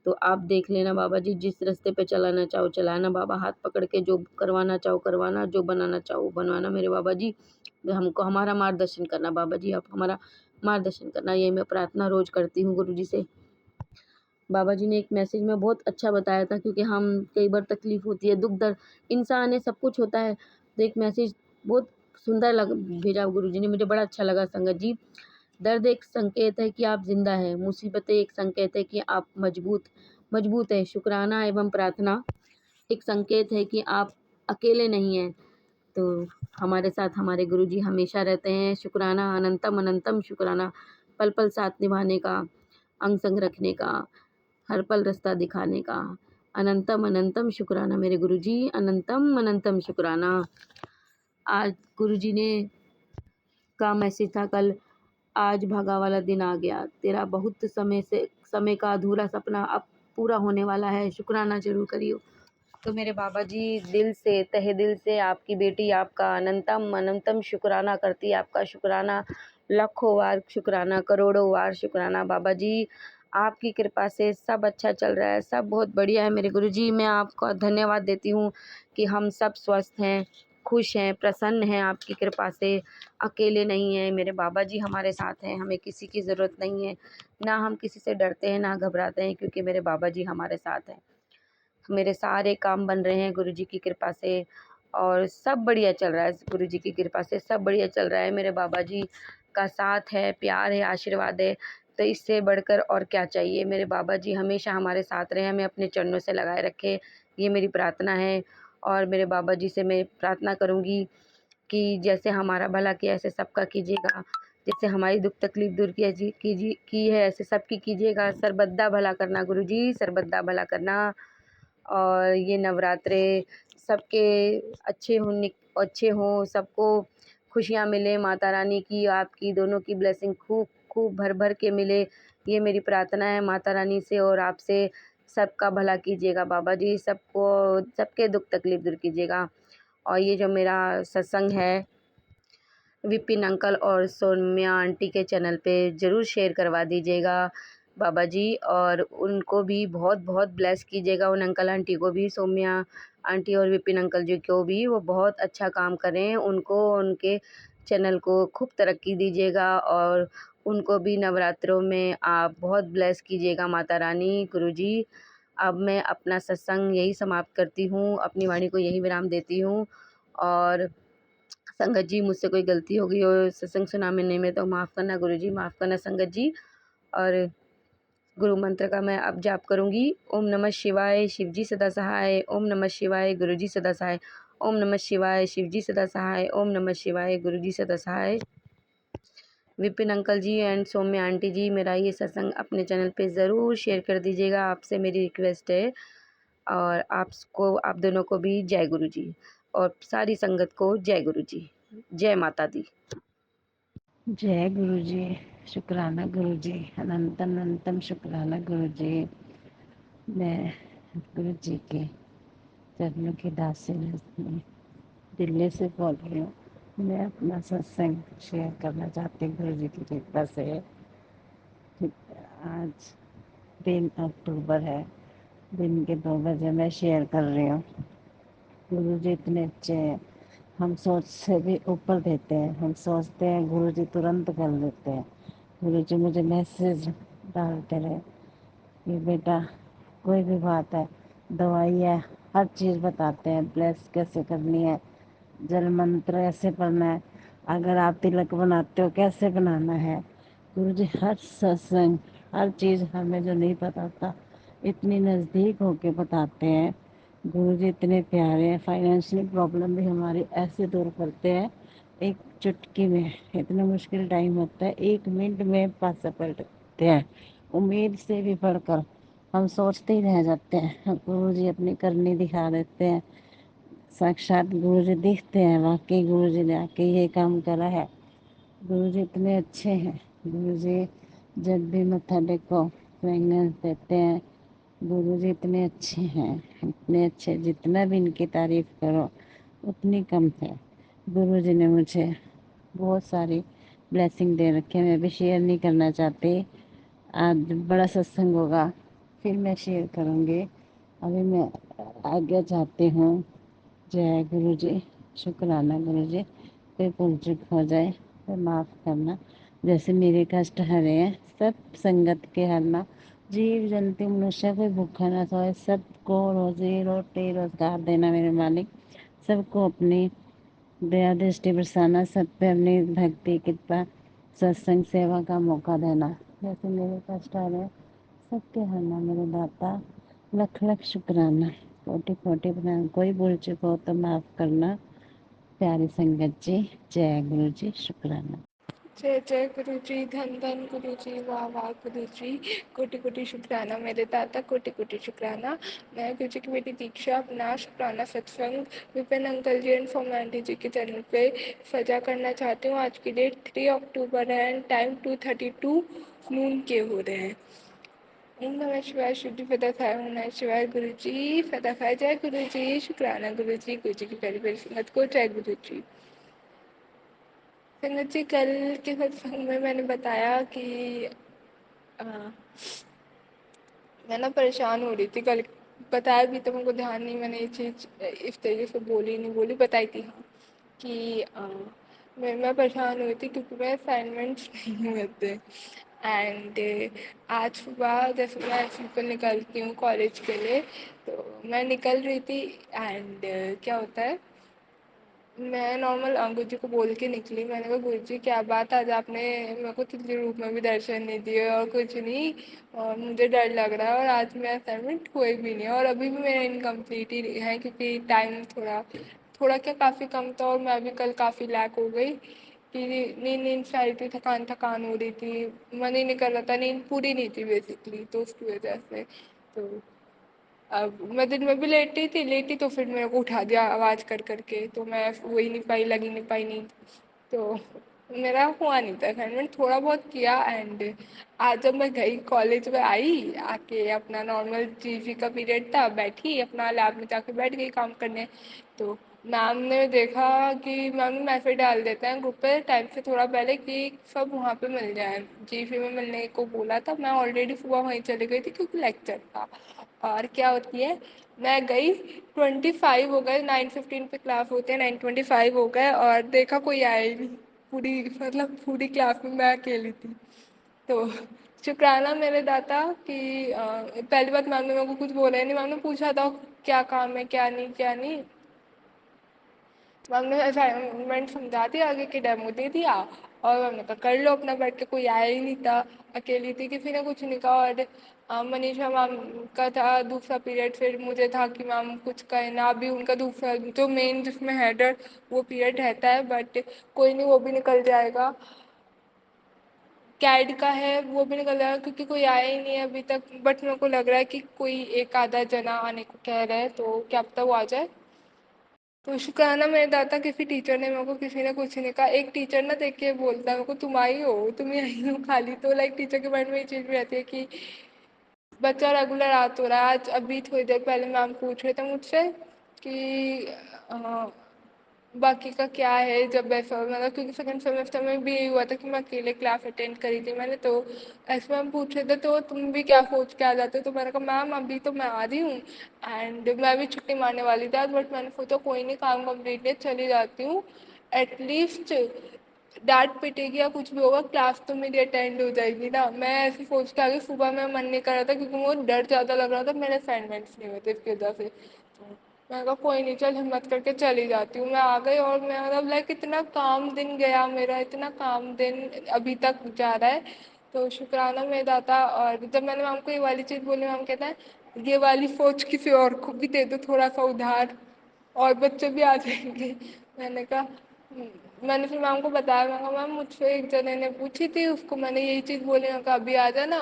तो आप देख लेना बाबा जी, जिस रास्ते पे चलाना चाहो चलाना बाबा, हाथ पकड़ के जो करवाना चाहो करवाना, जो बनाना चाहो बनवाना मेरे बाबा जी। हमको हमारा मार्गदर्शन करना बाबा जी, आप हमारा मार्गदर्शन करना, ये मैं प्रार्थना रोज़ करती हूँ गुरु जी से। बाबा जी ने एक मैसेज में बहुत अच्छा बताया था, क्योंकि हम कई बार तकलीफ़ होती है, दुःख दर्द, इंसान है, सब कुछ होता है। तो एक मैसेज बहुत सुंदर भेजा गुरु जी ने, मुझे बड़ा अच्छा लगा संगत जी। दर्द एक संकेत है कि आप ज़िंदा हैं, मुसीबतें एक संकेत है कि आप मजबूत मजबूत हैं, शुक्राना एवं प्रार्थना एक संकेत है कि आप अकेले नहीं हैं। तो हमारे साथ हमारे गुरुजी हमेशा रहते हैं, शुक्राना अनंतम अनंतम शुक्राना, पल-पल साथ निभाने का, अंग संग रखने का, हर पल रास्ता दिखाने का, अनंतम अनंतम शुक्राना मेरे गुरुजी, अनंतम अनंतम शुक्राना। आज गुरुजी ने का मैसेज था कल, आज भागा वाला दिन आ गया, तेरा बहुत समय का अधूरा सपना अब पूरा होने वाला है, शुक्राना ज़रूर करियो। तो मेरे बाबा जी दिल से, तहे दिल से आपकी बेटी आपका अनंतम अनंतम शुक्राना करती है, आपका शुक्राना लाखों बार शुक्राना, करोड़ों बार शुक्राना। बाबा जी आपकी कृपा से सब अच्छा चल रहा है, सब बहुत बढ़िया है मेरे गुरुजी। मैं आपका धन्यवाद देती हूँ कि हम सब स्वस्थ हैं, खुश हैं, प्रसन्न हैं आपकी कृपा से, अकेले नहीं हैं। मेरे बाबा जी हमारे साथ हैं, हमें किसी की ज़रूरत नहीं है, ना हम किसी से डरते हैं, ना घबराते हैं, क्योंकि मेरे बाबा जी हमारे साथ हैं। मेरे सारे काम बन रहे हैं गुरुजी की कृपा से, और सब बढ़िया चल रहा है गुरुजी की कृपा से, सब बढ़िया चल रहा है। मेरे बाबा जी का साथ है, प्यार है, आशीर्वाद है, तो इससे बढ़कर और क्या चाहिए। मेरे बाबा जी हमेशा हमारे साथ रहें, हमें अपने चरणों से लगाए रखें, ये मेरी प्रार्थना है। और मेरे बाबा जी से मैं प्रार्थना करूँगी कि जैसे हमारा भला किया ऐसे सबका कीजिएगा, जैसे हमारी दुख तकलीफ़ दूर की है ऐसे सबकी कीजिएगा। सर्वदा भला करना गुरुजी, सर्वदा भला करना। और ये नवरात्रे सबके अच्छे हों, सबको खुशियाँ मिलें, माता रानी की, आपकी दोनों की ब्लेसिंग खूब खूब भर भर के मिले, ये मेरी प्रार्थना है माता रानी से और आपसे। सबका भला कीजिएगा बाबा जी, सबके दुख तकलीफ़ दूर कीजिएगा। और ये जो मेरा सत्संग है विपिन अंकल और सोम्या आंटी के चैनल पे ज़रूर शेयर करवा दीजिएगा बाबा जी, और उनको भी बहुत बहुत ब्लेस कीजिएगा, उन अंकल आंटी को भी, सोम्या आंटी और विपिन अंकल जी को भी, वो बहुत अच्छा काम कर रहे हैं, उनको उनके चैनल को खूब तरक्की दीजिएगा और उनको भी नवरात्रों में आप बहुत ब्लेस कीजिएगा माता रानी। गुरुजी, अब मैं अपना सत्संग यही समाप्त करती हूँ, अपनी वाणी को यही विराम देती हूँ। और संगत जी, मुझसे कोई गलती हो गई हो सत्संग सुनाने में तो माफ़ करना गुरुजी, माफ़ करना संगत जी। और गुरु मंत्र का मैं अब जाप करूँगी। ओम नमः शिवाय, शिव जी सदा सहाय। ओम नमः शिवाय, गुरु जी सदा सहाय। ओम नमः शिवाय, शिव जी सदा सहाय। ओम नमः शिवाय, गुरु जी सदा सहाय। Vipin uncle ji and Saumya aunty ji, मेरा ये सत्संग अपने चैनल पे ज़रूर शेयर कर दीजिएगा, आपसे मेरी रिक्वेस्ट है। और आप दोनों को भी जय गुरु जी, और सारी संगत को जय गुरु जी, जय माता दी। जय गुरु जी। शुक्राना गुरु जी, अनंत अनंतम शुक्राना गुरु जी। मैं गुरु जी के चरणों की दासी में दिल्ली से बोल रही हूँ। मैं अपना सत्संग शेयर करना चाहती हूँ गुरु जी की कृपा से। आज 3 अक्टूबर है, दिन के 2 बजे मैं शेयर कर रही हूँ। गुरु जी इतने अच्छे हैं, हम सोच से भी ऊपर देते हैं। हम सोचते हैं गुरु जी तुरंत कर देते हैं। गुरु जी मुझे मैसेज डालते रहे कि बेटा कोई भी बात है, दवाई है, हर चीज़ बताते हैं। ब्लेस कैसे करनी है, जल मंत्र ऐसे पढ़ना है, अगर आप तिलक बनाते हो कैसे बनाना है। गुरु जी हर सत्संग, हर चीज़ हमें जो नहीं पता था इतनी नज़दीक होके बताते हैं। गुरु जी इतने प्यारे हैं। फाइनेंशियल प्रॉब्लम भी हमारी ऐसे दूर करते हैं एक चुटकी में। इतना मुश्किल टाइम होता है, 1 मिनट में पासा पलटते हैं। उम्मीद से भी बढ़कर हम सोचते ही रह जाते हैं। गुरु जी अपनी करनी दिखा देते हैं। साक्षात गुरु जी दिखते हैं, वाकई गुरु जी ने आके ये काम करा है। गुरु जी इतने अच्छे हैं। गुरु जी जब भी मत्था टेको फ्रेगनेंस देते हैं। गुरु जी इतने अच्छे हैं, इतने अच्छे, जितना भी इनकी तारीफ करो उतनी कम है। गुरु जी ने मुझे बहुत सारी ब्लेसिंग दे रखी है, मैं भी शेयर नहीं करना चाहती। आज बड़ा सत्संग होगा, फिर मैं शेयर करूँगी। अभी मैं आज्ञा चाहती हूँ। जय गुरु जी। शुक्राना गुरु जी। कोई भूल चूक हो जाए तो माफ़ करना। जैसे मेरे कष्ट हरे हैं, सब संगत के हरना। जीव जंतु मनुष्य कोई भूखा ना सोए, सबको रोजी रोटी रोजगार देना मेरे मालिक। सबको अपनी दया दृष्टि बरसाना, सब पे अपनी भक्ति कृपा सत्संग सेवा का मौका देना। जैसे मेरे कष्ट आ रहे सबके हरना मेरे दाता। लख लख शुक्राना, कोटि कोटि प्रणाम। कोई भूल चुक हो तो माफ़ करना। प्यारी संगत जी, जय गुरु जी। शुक्राना। जय जय गुरु जी, धन धन गुरु जी, वाह वाह गुरु जी, कोटि कोटि शुक्राना मेरे दाता, कोटि कोटि शुक्राना। मैं गुरु जी की बेटी दीक्षा अपना शुक्राना सत्संग Vipin uncle ji and formality जी के चैनल पे सजा करना चाहती हूँ। आज की डेट 3 अक्टूबर है एंड टाइम 2:32 नून के हो रहे हैं। ओम नमः शिवाय, शिव जी फतह खाए। ओम नमः शिवाय, गुरु जी फतह खाए। जय गुरु जी, शुक्राना गुरु जी की प्यारी प्यारी संगत को जय गुरु जी। संगत जी, कल के सत्संग में मैंने बताया कि अ, मैं ना परेशान हो रही थी। कल बताया भी तो मेरे को ध्यान नहीं, मैंने ये चीज़ इस तरीके से बोली नहीं बोली, बताई थी हाँ कि मैं परेशान हुई थी क्योंकि मेरे असाइनमेंट्स नहीं हुए थे। एंड आज सुबह जैसे मैं सिंपल निकलती हूँ कॉलेज के लिए, तो मैं निकल रही थी एंड क्या होता है, मैं नॉर्मल गुरु जी को बोल के निकली। मैंने कहा गुरु जी क्या बात, आज आपने मेरे को तितली रूप में भी दर्शन नहीं दिए और कुछ नहीं, और मुझे डर लग रहा है और आज मेरा असाइनमेंट हुए भी नहीं और अभी भी मेरा इनकम्प्लीट ही है क्योंकि टाइम थोड़ा थोड़ा क्या काफ़ी कम था और मैं भी कल काफ़ी लैक हो गई कि नींद नींद से आ रही थी, थकान थकान हो रही थी, मन ही नहीं कर रहा था, नींद पूरी नहीं थी बेसिकली, तो उसकी वजह से। तो अब मैं दिन में भी लेटी तो फिर मेरे को उठा दिया आवाज़ कर करके, तो मैं वो ही नहीं पाई, लगी नहीं पाई नींद। तो मेरा हुआ नहीं था असाइनमेंट, थोड़ा बहुत किया। एंड आज जब मैं गई कॉलेज में आई, आके अपना नॉर्मल जीजी का पीरियड था, बैठी अपना लैब में जाके बैठ गई काम करने। तो मैम ने देखा कि मैम मैसेज डाल देते हैं ग्रुप पे टाइम से थोड़ा पहले कि सब वहाँ पे मिल जाए, जीजी में मिलने को बोला था। मैं ऑलरेडी सुबह वहीं चली गई थी क्योंकि लेक्चर था। और क्या होती है, मैं गई 25 हो गए, 9:15 पे क्लास होते हैं, 9:25 हो गए और देखा कोई आया ही नहीं। पूरी क्लास में मैं अकेली थी। तो शुक्राना मेरे दाता कि पहली बात मैम ने मेरे को कुछ बोला ही नहीं। मैम ने पूछा था क्या काम है क्या नहीं। मैम ने असाइनमेंट समझा दिया, आगे के डेमो दे दिया और मैंने कहा कर लो अपना बैठ के। कोई आया ही नहीं था, अकेली थी, किसी ने कुछ नहीं कहा। और मनीषा मैम का था दूसरा पीरियड, फिर मुझे था कि मैम कुछ कहे ना। अभी उनका दूसरा जो मेन जिसमें हेडर वो पीरियड रहता है, बट कोई नहीं, वो भी निकल जाएगा। कैड का है वो भी निकल जाएगा क्योंकि कोई आया ही नहीं है अभी तक। बट मेरे को लग रहा है कि कोई एक आधा जना आने को कह रहा है, तो क्या पता वो आ जाए। तो शुक्राना मेरे दाता किसी टीचर ने मेरे को, किसी ने कुछ नहीं कहा। एक टीचर ना देख के बोलता है मेरे को, तुम आई हो, तुम ही आई हो खाली। तो लाइक टीचर के माइंड में ये चीज़ भी रहती है कि बच्चा रेगुलर आ तो रहा है। आज अभी थोड़ी देर पहले मैम पूछ रहे थे मुझसे कि बाकी का क्या है। जब ऐसा मतलब क्योंकि सेकंड सेमेस्टर में भी यही हुआ था कि मैं अकेले क्लास अटेंड करी थी मैंने। तो ऐसे मैम पूछ रहे थे तो तुम भी क्या सोच के आ जाते हो। तो मैंने कहा मैम अभी तो मैं आ रही हूँ एंड मैं भी छुट्टी मारने वाली थी आज, बट मैंने सोचा कोई नहीं, काम कम्प्लीट है, चली जाती हूँ। एटलीस्ट डांट पिटेगी या कुछ भी होगा, क्लास तो मेरी अटेंड हो जाएगी ना। मैं ऐसे सोच के आ गई। सुबह में मन नहीं कर रहा था क्योंकि मुझे डर ज़्यादा लग रहा था, मेरे असाइनमेंट्स नहीं हुए थे इसकी वजह से। तो मैंने कहा कोई नहीं, चल हिम्मत करके चली जाती हूँ। मैं आ गई और मैं मतलब लाइक इतना काम दिन गया मेरा, इतना काम दिन अभी तक जा रहा है। तो शुक्राना मेरे दाता। और जब मैंने मैम को ये वाली चीज़ बोली, मैम कहता है ये वाली सोच किसी और को भी दे दो थोड़ा सा उधार, और बच्चे भी आ जाएंगे। मैंने कहा मैंने फिर मैम को बताया। मैं कहा मैम मुझसे एक जने ने पूछी थी, उसको मैंने यही चीज़ बोली। मैं कहा अभी आ जाना,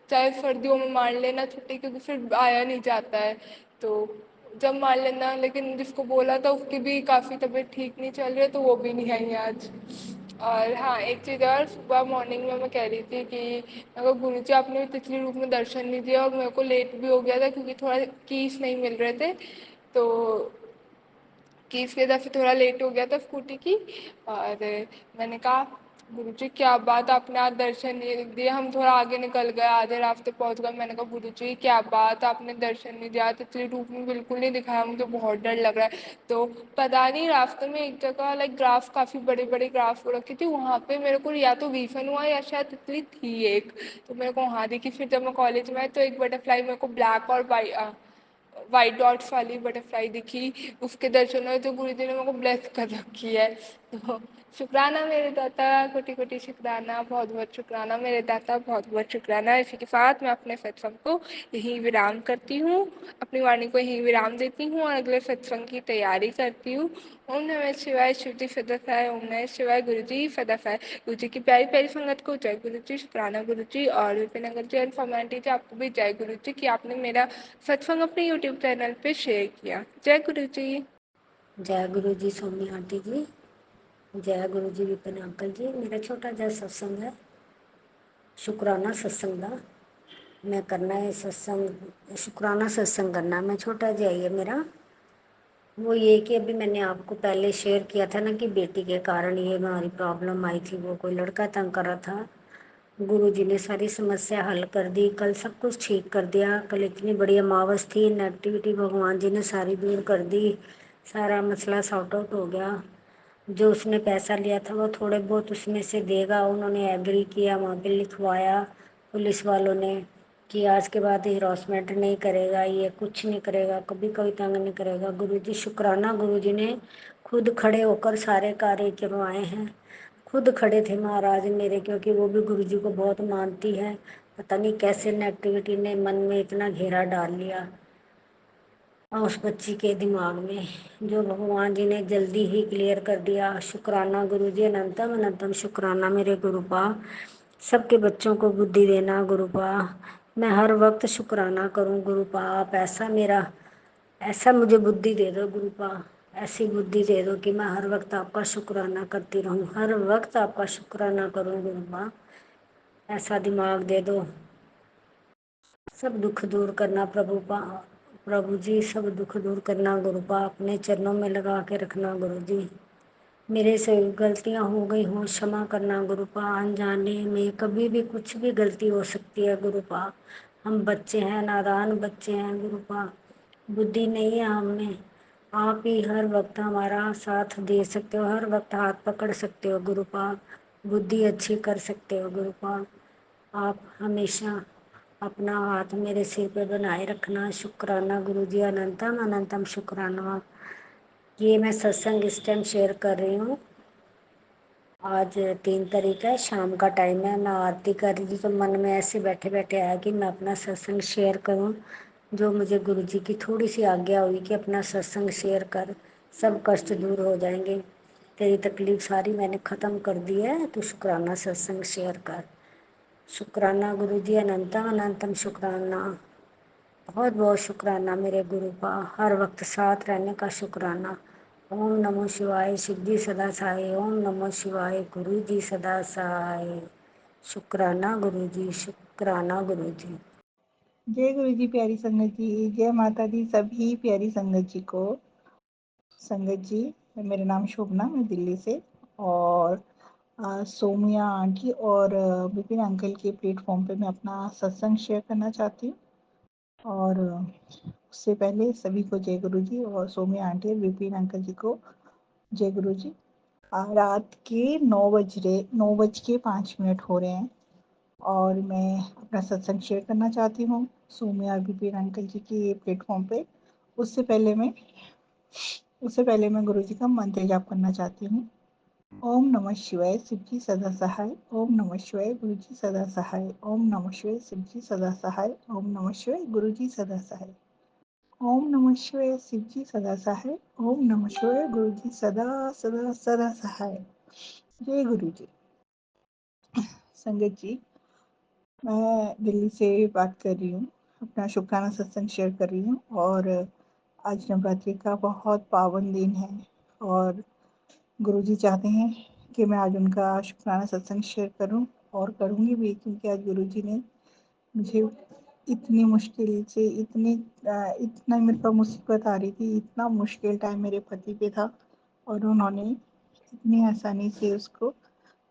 चाहे सर्दियों में मार लेना छुट्टी, क्योंकि फिर आया नहीं जाता है। तो जब मार लेना, लेकिन जिसको बोला था उसकी भी काफ़ी तबीयत ठीक नहीं चल रही है, तो वो भी नहीं आई आज। और हाँ एक चीज़ और, सुबह मॉर्निंग में मैं कह रही थी कि अगर गुरु जी आपने पिछली रूप में दर्शन नहीं दिया और मेरे को लेट भी हो गया था क्योंकि थोड़ा कीस नहीं मिल रहे थे। तो कि इसकी वजह से थोड़ा लेट हो गया था स्कूटी की। और मैंने कहा गुरुजी क्या बात, आपने आज दर्शन नहीं दिए, हम थोड़ा आगे निकल गए, आधे रास्ते पहुंच गए। मैंने कहा गुरुजी क्या बात, आपने दर्शन नहीं दिया, तितली रूप में बिल्कुल नहीं दिखाया, मुझे बहुत डर लग रहा है। तो पता नहीं रास्ते में एक जगह लाइक ग्राफ, काफ़ी बड़े बड़े ग्राफ रखी थी, वहाँ पे मेरे को या तो विजन हुआ या शायद तितली थी एक। तो मेरे को वहाँ दिखी। फिर जब मैं कॉलेज में आई तो एक बटरफ्लाई मेरे को ब्लैक और वाइट डॉट्स वाली बटरफ्लाई दिखी। उसके दर्शन हुए। तो गुरु जी ने मेरे को ब्लेस कर रखी है। तो शुक्राना मेरे दाता, कोटि कोटि शुक्राना, बहुत बहुत शुक्राना मेरे दाता, बहुत बहुत शुक्राना। इसी के साथ मैं अपने सत्संग को यहीं विराम करती हूँ, अपनी वाणी को यहीं विराम देती हूँ और अगले सत्संग की तैयारी करती हूँ। ओम नमः शिवाय, शिव जी सदासाय, ओम नमः शिवाय, गुरु जी सदासाय। गुरु जी की प्यारी प्यारी संगत को जय गुरु जी, शुक्राना गुरु जी। और विपिन अगर जी एंड फॉर्मेलिटी जी, आपको भी जय गुरु जी कि आपने मेरा सत्संग अपने यूट्यूब चैनल पे शेयर किया। जय गुरु जी। जय गुरु जी सोनी आंटी जी, जय गुरु जी विपिन अंकल जी। मेरा छोटा जिहा सत्संग है, शुकराना सत्संग का। मैं करना है सत्संग, शुकराना सत्संग करना। मैं छोटा जिहा ही है मेरा। वो ये कि अभी मैंने आपको पहले शेयर किया था ना कि बेटी के कारण ये हमारी प्रॉब्लम आई थी। वो कोई लड़का तंग कर रहा था, गुरु जी ने सारी समस्या हल कर दी। कल सब कुछ ठीक कर दिया। कल इतनी बड़ी अमावस थी, नेगेटिविटी भगवान जी ने सारी दूर कर दी। सारा मसला सॉर्ट आउट हो गया। जो उसने पैसा लिया था वो थोड़े बहुत उसमें से देगा। उन्होंने एग्री किया, वहाँ पे लिखवाया पुलिस वालों ने कि आज के बाद हिरासमेंट नहीं करेगा, ये कुछ नहीं करेगा, कभी कभी तंग नहीं करेगा। गुरुजी शुक्राना, गुरुजी ने खुद खड़े होकर सारे कार्य करवाए हैं। खुद खड़े थे महाराज मेरे, क्योंकि वो भी गुरुजी को बहुत मानती है। पता नहीं कैसे नेगेटिविटी ने मन में इतना घेरा डाल लिया और उस बच्ची के दिमाग में, जो भगवान जी ने जल्दी ही क्लियर कर दिया। शुक्राना गुरु जी, अनंतम अनंतम शुक्राना मेरे गुरुपा। सबके बच्चों को बुद्धि देना गुरुपा। मैं हर वक्त शुक्राना करूं गुरुपा। आप ऐसा मेरा, ऐसा मुझे बुद्धि दे दो गुरुपा। ऐसी बुद्धि दे दो कि मैं हर वक्त आपका शुक्राना करती रहूं, हर वक्त आपका शुक्राना करूं गुरुपा। ऐसा दिमाग दे दो। सब दुख दूर करना प्रभु जी, सब दुख दूर करना गुरुपा। अपने चरणों में लगा के रखना गुरु जी। मेरे से गलतियां हो गई हों क्षमा करना गुरुपा। अनजाने में कभी भी कुछ भी गलती हो सकती है गुरुपा। हम बच्चे हैं, नादान बच्चे हैं गुरुपा। बुद्धि नहीं है हमें, आप ही हर वक्त हमारा साथ दे सकते हो, हर वक्त हाथ पकड़ सकते हो गुरुपाल, बुद्धि अच्छी कर सकते हो गुरुपाल। आप हमेशा अपना हाथ मेरे सिर पे बनाए रखना। शुक्राना गुरु जी, अनंतम अनंतम शुक्राना। ये मैं सत्संग इस टाइम शेयर कर रही हूँ। आज 3 तारीख है, शाम का टाइम है, मैं आरती कर रही थी तो मन में ऐसे बैठे बैठे आया कि मैं अपना सत्संग शेयर करूं। जो मुझे गुरु जी की थोड़ी सी आज्ञा हुई कि अपना सत्संग शेयर कर, सब कष्ट दूर हो जाएंगे, तेरी तकलीफ सारी मैंने ख़त्म कर दी है, तो शुक्राना सत्संग शेयर कर। शुक्राना गुरु जी, अनंतम अनंतम शुक्राना। बहुत बहुत शुक्राना मेरे गुरु का, हर वक्त साथ रहने का शुक्राना। ओम नमो शिवाय, शिव जी सदा सहाय। ओम नमो शिवाय, गुरु जी सदा सहाय। शुक्राना गुरु जी, शुक्राना गुरु जी। जय गुरु जी, प्यारी संगत जी, जय माता दी सभी प्यारी संगत जी को। संगत जी, मेरा नाम शोभना, मैं दिल्ली से, और सोमिया आंटी और विपिन अंकल के प्लेटफॉर्म पे मैं अपना सत्संग शेयर करना चाहती हूँ। और उससे पहले सभी को जय गुरु जी, और सोमिया आंटी और विपिन अंकल जी को जय गुरु जी। रात के 9:05 हो रहे हैं और मैं अपना सत्संग शेयर करना चाहती हूँ सोमिया और विपिन अंकल जी के प्लेटफॉर्म पे। उससे पहले मैं गुरु जी का मंत्र जाप करना चाहती हूँ। ओम नमः शिवाय, शिव जी सदा सहाय। ओम नमः शिवाय, गुरु जी सदा सहाय। ओम नमः शिवाय, शिव जी सदा सहाय। ओम नमः शिवाय, गुरु जी सदा सहाय। ओम नमः शिवाय, शिव जी सदा सहाय। ओम नमः शिवाय, गुरु जी सदा सदा सदा सहाय। जय गुरु जी। संगत जी, मैं दिल्ली से बात कर रही हूँ, अपना शुक्राना सत्संग शेयर कर रही हूँ। और आज नवरात्रि का बहुत पावन दिन है और गुरुजी चाहते हैं कि मैं आज उनका शुक्राना सत्संग शेयर करूं, और करूंगी भी, क्योंकि आज गुरुजी ने मुझे इतनी मुश्किल से इतना मेरे पर मुसीबत आ रही थी, इतना मुश्किल टाइम मेरे पति पे था, और उन्होंने इतनी आसानी से उसको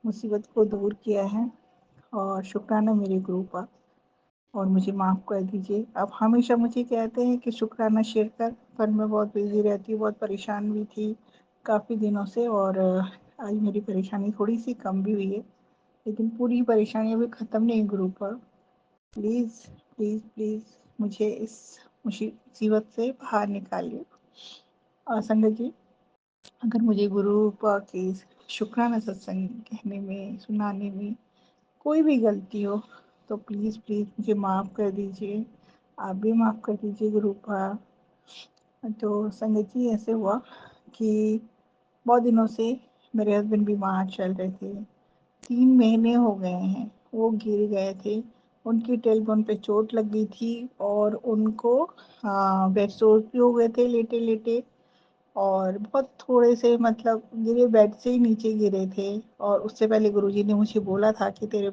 मुसीबत को दूर किया है। और शुक्राना मेरे गुरु का, और मुझे माफ़ कर दीजिए। आप हमेशा मुझे कहते हैं कि शुक्राना शेयर कर, पर मैं बहुत बिजी रहती हूँ, बहुत परेशान भी थी काफ़ी दिनों से, और आज मेरी परेशानी थोड़ी सी कम भी हुई है, लेकिन पूरी परेशानी अभी ख़त्म नहीं गुरु पर। प्लीज़ प्लीज़ प्लीज़ मुझे इस मुसीबत से बाहर निकालिए। संगत जी, अगर मुझे गुरु के शुक्राना सत्संग कहने में, सुनाने में कोई भी गलती हो तो प्लीज़ प्लीज़ मुझे माफ़ कर दीजिए। आप भी माफ़ कर दीजिए गुरु का। तो संगत जी, ऐसे हुआ कि बहुत दिनों से मेरे हस्बैंड बीमार चल रहे थे, 3 महीने हो गए हैं, वो गिर गए थे, उनकी टेलबोन पे चोट लग गई थी, और उनको बेड सोर भी हो गए थे लेटे लेटे, और बहुत थोड़े से मतलब गिरे, बेड से ही नीचे गिरे थे। और उससे पहले गुरुजी ने मुझे बोला था कि तेरे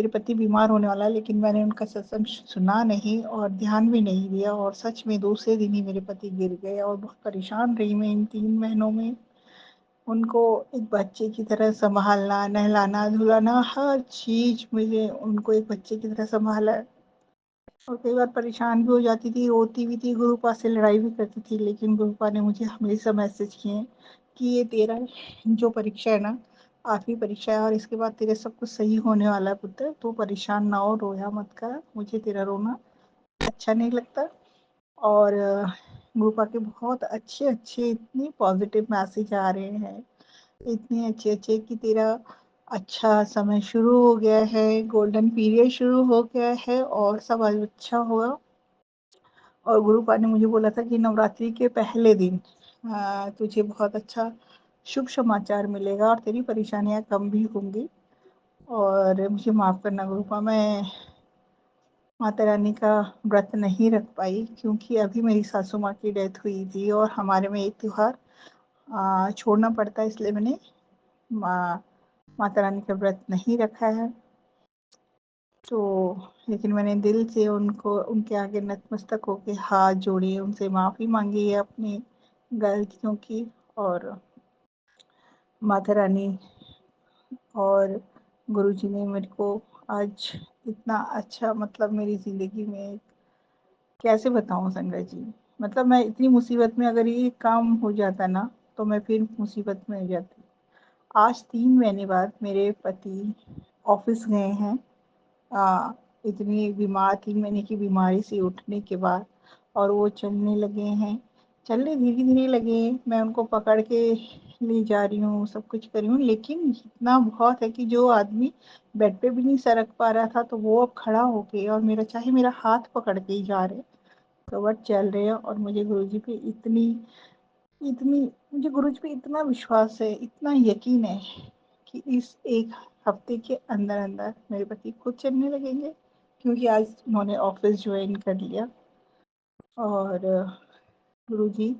पति बीमार होने वाला है, लेकिन मैंने उनका सत्संग सुना नहीं और ध्यान भी नहीं दिया, और सच में दूसरे दिन ही मेरे पति गिर गए, और बहुत परेशान रही मैं इन 3 महीनों में। उनको एक बच्चे की तरह संभालना, नहलाना धुलाना, हर चीज़ मुझे उनको एक बच्चे की तरह संभाला, और कई बार परेशान भी हो जाती थी, रोती भी थी, गुरुपा से लड़ाई भी करती थी, लेकिन गुरुपा ने मुझे हमेशा मैसेज किए कि ये तेरा जो परीक्षा है ना, आखिरी परीक्षा है, और इसके बाद तेरे सब कुछ सही होने वाला है पुत्र, तो परेशान ना हो, रोया मत कर, मुझे तेरा रोना अच्छा नहीं लगता। और गुरुपा के बहुत अच्छे अच्छे इतने पॉजिटिव मैसेज आ रहे हैं, इतने अच्छे अच्छे कि तेरा अच्छा समय शुरू हो गया है, गोल्डन पीरियड शुरू हो गया है, और सब अच्छा होगा। और गुरुपा ने मुझे बोला था कि नवरात्रि के पहले दिन तुझे बहुत अच्छा शुभ समाचार मिलेगा, और तेरी परेशानियां कम भी होंगी। और मुझे माफ़ करना गुरुपा, मैं माता रानी का व्रत नहीं रख पाई, क्योंकि अभी मेरी सासू माँ की डेथ हुई थी, और हमारे में एक त्यौहार छोड़ना पड़ता है, इसलिए मैंने माता रानी का व्रत नहीं रखा है। तो लेकिन मैंने दिल से उनको, उनके आगे नतमस्तक होके हाथ जोड़े, उनसे माफ़ी मांगी है अपनी गलतियों की। और माता रानी और गुरुजी ने मेरे को आज इतना अच्छा, मतलब मेरी ज़िंदगी में, कैसे बताऊँ संगत जी, मतलब मैं इतनी मुसीबत में अगर ये काम हो जाता ना, तो मैं फिर मुसीबत में हो जाती। आज 3 महीने बाद मेरे पति ऑफ़िस गए हैं। इतनी बीमार 3 महीने की बीमारी से उठने के बाद, और वो चलने लगे हैं। चलने धीरे-धीरे लगे हैं, मैं उनको पकड़ के ले जा रही हूँ, सब कुछ कर रही हूँ, लेकिन इतना बहुत है कि जो आदमी बेड पे भी नहीं सरक पा रहा था, तो वो अब खड़ा होके और मेरा हाथ पकड़ के ही जा रहे हैं, तो बट चल रहे हैं। और मुझे गुरुजी पे इतनी मुझे गुरुजी पे इतना विश्वास है, इतना यकीन है कि इस 1 हफ्ते के अंदर-अंदर मेरे पति खुद चलने लगेंगे, क्योंकि आज उन्होंने ऑफ़िस जॉइन कर लिया। और गुरुजी,